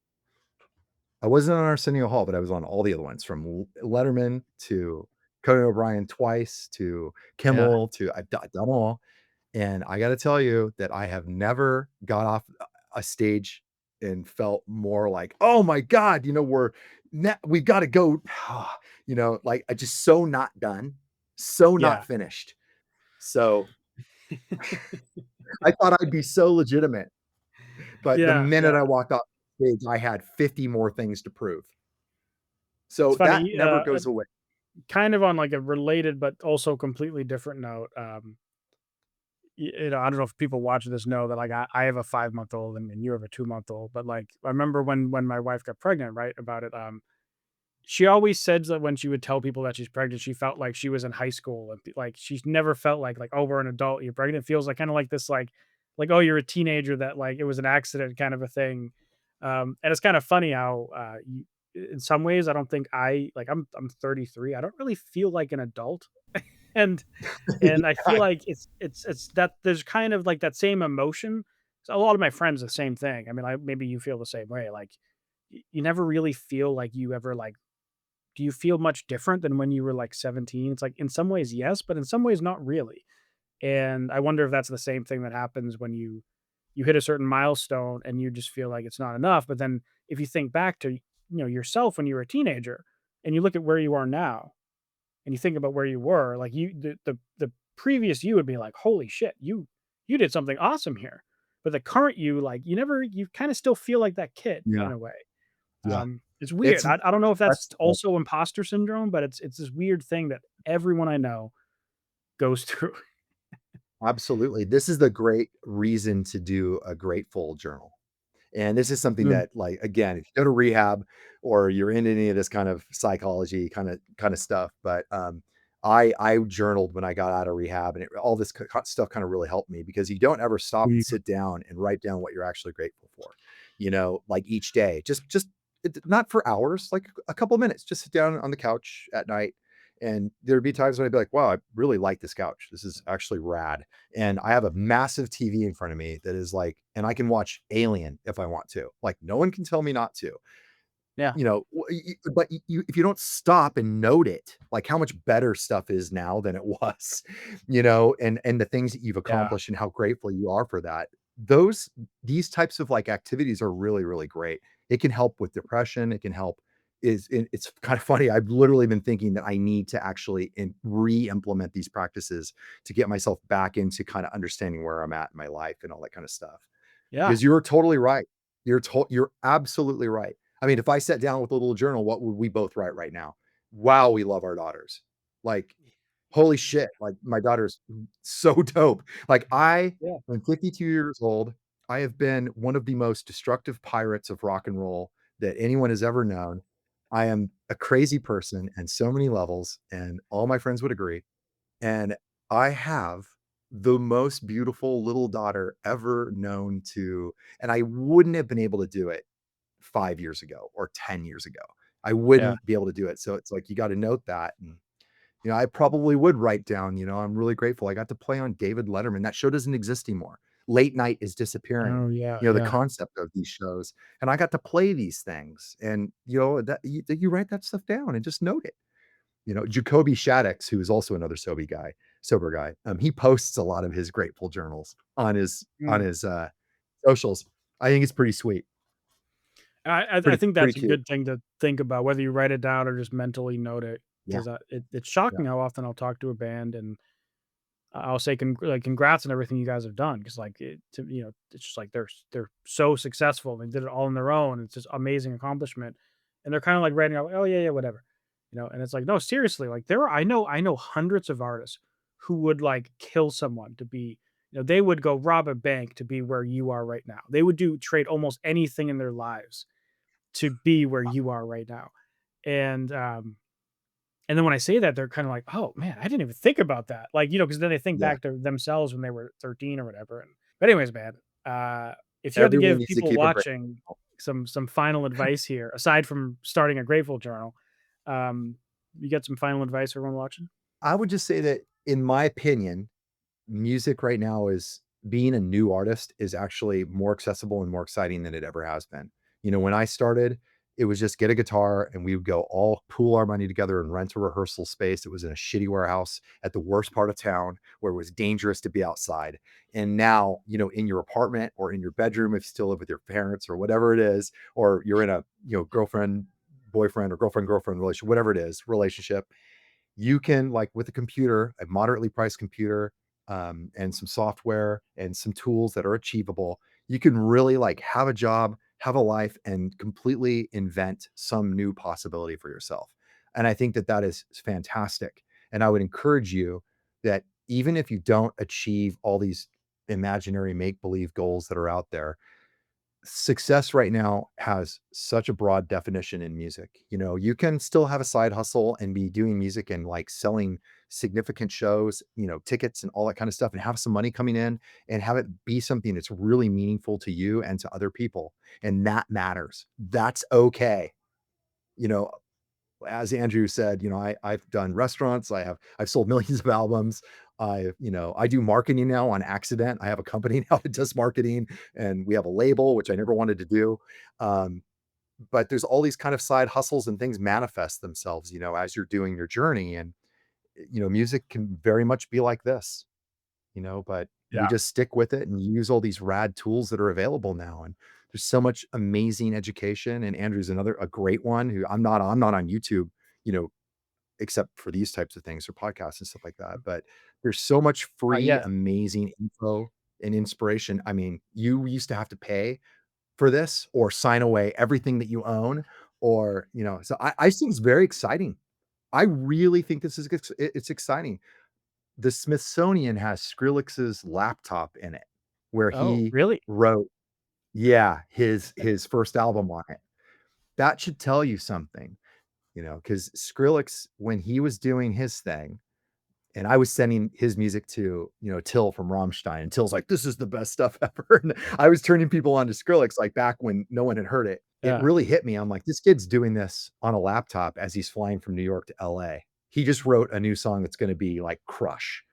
I wasn't on Arsenio Hall, but I was on all the other ones from Letterman to Conan O'Brien twice to Yeah. Kimmel to I've done all. And I got to tell you that I have never got off a stage and felt more like, oh my God, we've got to go, like I just so not done, so not Yeah. finished. So I thought I'd be so legitimate, but the Yeah. minute Yeah. I walked off stage, I had 50 more things to prove. It's So that funny. never goes away. Kind of on like a related but also completely different note. I don't know if people watching this know that like I have a 5 month old and you have a 2 month old, but like I remember when my wife got pregnant, right? About it. She always said that when she would tell people that she's pregnant, she felt like she was in high school and like she's never felt like oh we're an adult, you're pregnant. It feels like kind of like this like oh you're a teenager that like it was an accident kind of a thing. And it's kind of funny how in some ways I don't think I'm 33. I don't really feel like an adult, and I feel Yeah, like it's that there's kind of like that same emotion. So a lot of my friends the same thing. I mean, maybe you feel the same way. Like you never really feel like you ever like do you feel much different than when you were like 17? It's like in some ways yes, but in some ways not really. And I wonder if that's the same thing that happens when you hit a certain milestone and you just feel like it's not enough. But then if you think back to yourself when you were a teenager and you look at where you are now and you think about where you were, like the previous you would be like, holy shit, you did something awesome here. But the current you, like you kind of still feel like that kid yeah, in a way. yeah. It's weird. It's I don't know if that's that's also imposter syndrome, but it's this weird thing that everyone I know goes through. absolutely. This is the great reason to do a grateful journal. And this is something Mm, that, like, again, if you go to rehab or you're in any of this kind of psychology kind of stuff, but I journaled when I got out of rehab, and all this stuff kind of really helped me because you don't ever stop and weird. sit down and write down what you're actually grateful for. Like each day, just not for hours, like a couple minutes, just sit down on the couch at night. And there'd be times when I'd be like, wow, I really like this couch. This is actually rad, and I have a massive TV in front of me that is like, and I can watch Alien if I want to. Like, no one can tell me not to. Yeah. But if you don't stop and note it, like how much better stuff is now than it was, and the things that you've Yeah. accomplished and how grateful you are for that. These types of like activities are really, really great. It can help with depression. It can help. It's kind of funny. I've literally been thinking that I need to actually re-implement these practices to get myself back into kind of understanding where I'm at in my life and all that kind of stuff. Yeah. Because you're totally right. You're absolutely right. I mean, if I sat down with a little journal, what would we both write right now? Wow, we love our daughters. Like, holy shit, like my daughter's so dope. Like I Yeah. am 52 years old. I have been one of the most destructive pirates of rock and roll that anyone has ever known. I am a crazy person in so many levels, and all my friends would agree. And I have the most beautiful little daughter ever known to, and I wouldn't have been able to do it 5 years ago or 10 years ago. I Yeah. wouldn't be able to do it. So it's like you got to note that. And I probably would write down, I'm really grateful I got to play on David Letterman. That show doesn't exist anymore. Late night is disappearing. Oh, yeah, The yeah. concept of these shows, and I got to play these things, and that you write that stuff down and just note it. Jacoby Shaddix, who is also another sober guy. He posts a lot of his grateful journals on Mm. his socials. I think it's pretty sweet, I pretty think pretty that's a cute. good thing to think about, whether you write it down or just mentally note it, Yeah, 'cause, it's yeah, shocking how often I'll talk to a band and I'll say congrats on everything you guys have done, because like, it's just like they're so successful, they did it all on their own, it's just amazing accomplishment, and they're kinda like writing out, "Oh, yeah, yeah, whatever," and it's like, "No, seriously, like, I know hundreds of artists who would, like, kill someone to be." They would go rob a bank to be where you are right now. They would trade almost anything in their lives to be where you are right now. And and then when I say that, they're kind of like, "Oh man, I didn't even think about that." Like, because then they think yeah. back to themselves when they were 13 or whatever. But anyways, man, if you had to Everyone give needs to people keep a great. watching some final advice here, aside from starting a grateful journal, um, you got some final advice for everyone watching? I would just say that, in my opinion, music right now is being a new artist is actually more accessible and more exciting than it ever has been. When I started, it was just get a guitar and we would go all pool our money together and rent a rehearsal space. It was in a shitty warehouse at the worst part of town where it was dangerous to be outside. And now, in your apartment or in your bedroom, if you still live with your parents or whatever it is, or you're in a, girlfriend, boyfriend, or girlfriend relationship, whatever it is, relationship, you can, like, with a computer, a moderately priced computer, and some software and some tools that are achievable, you can really, like, have a job, have a life, and completely invent some new possibility for yourself. And I think that that is fantastic. And I would encourage you that, even if you don't achieve all these imaginary make believe goals that are out there, success right now has such a broad definition in music. You can still have a side hustle and be doing music and, like, selling significant shows, tickets and all that kind of stuff, and have some money coming in and have it be something that's really meaningful to you and to other people. And that matters. That's okay. You know, as Andrew said, I've done restaurants, I've sold millions of albums. I do marketing now on accident. I have a company now that does marketing, and we have a label, which I never wanted to do. Um, but there's all these kind of side hustles and things manifest themselves, as you're doing your journey. And, music can very much be like this, but we Yeah. just stick with it and use all these rad tools that are available now. And there's so much amazing education. And Andrew's a great one who I'm not on YouTube, you know, except for these types of things or podcasts and stuff like that. But there's so much free, Yeah. amazing info and inspiration. I mean, you used to have to pay for this or sign away everything that you own, or, so I just think it's very exciting. I really think this is it's exciting. The Smithsonian has Skrillex's laptop in it, where Oh, he really? wrote, yeah, his first album on it. That should tell you something, because Skrillex, when he was doing his thing, and I was sending his music to, Till from Rammstein, and Till's like, "This is the best stuff ever." And I was turning people on to Skrillex, like, back when no one had heard it. It Yeah. really hit me. I'm like, "This kid's doing this on a laptop as he's flying from New York to LA." He just wrote a new song that's gonna be like crush.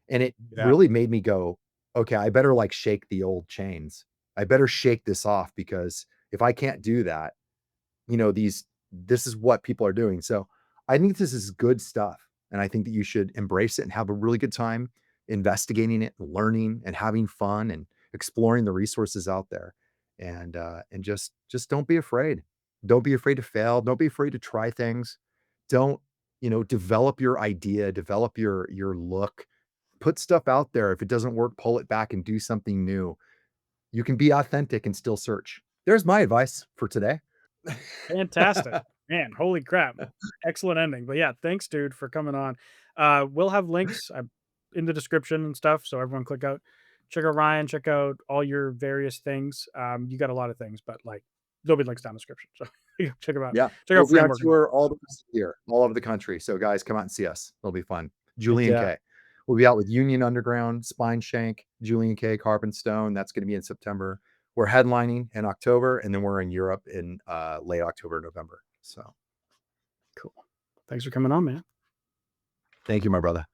And it Yeah. really made me go, "Okay, I better, like, shake the old chains. I better shake this off, because if I can't do that, this is what people are doing." So I think this is good stuff. And I think that you should embrace it and have a really good time investigating it, and learning and having fun and exploring the resources out there. And just don't be afraid. Don't be afraid to fail. Don't be afraid to try things. Don't, develop your idea, develop your look, put stuff out there. If it doesn't work, pull it back and do something new. You can be authentic and still search. There's my advice for today. Fantastic. Man, holy crap. Excellent ending. But yeah, thanks, dude, for coming on. We'll have links in the description and stuff. So everyone check out Ryan, check out all your various things. You got a lot of things, but like there'll be links down in the description. So check them out. Yeah, Check we'll out be on Framework and all. tour all the rest of the year, all over the country. So guys, come out and see us. It'll be fun. Heck yeah. Julian-K. We'll be out with Union Underground, Spine Shank, Julian-K, Carpet Stone. That's gonna be in September. We're headlining in October, and then we're in Europe in late October, November. So Thanks for coming on, man. Thank you, my brother.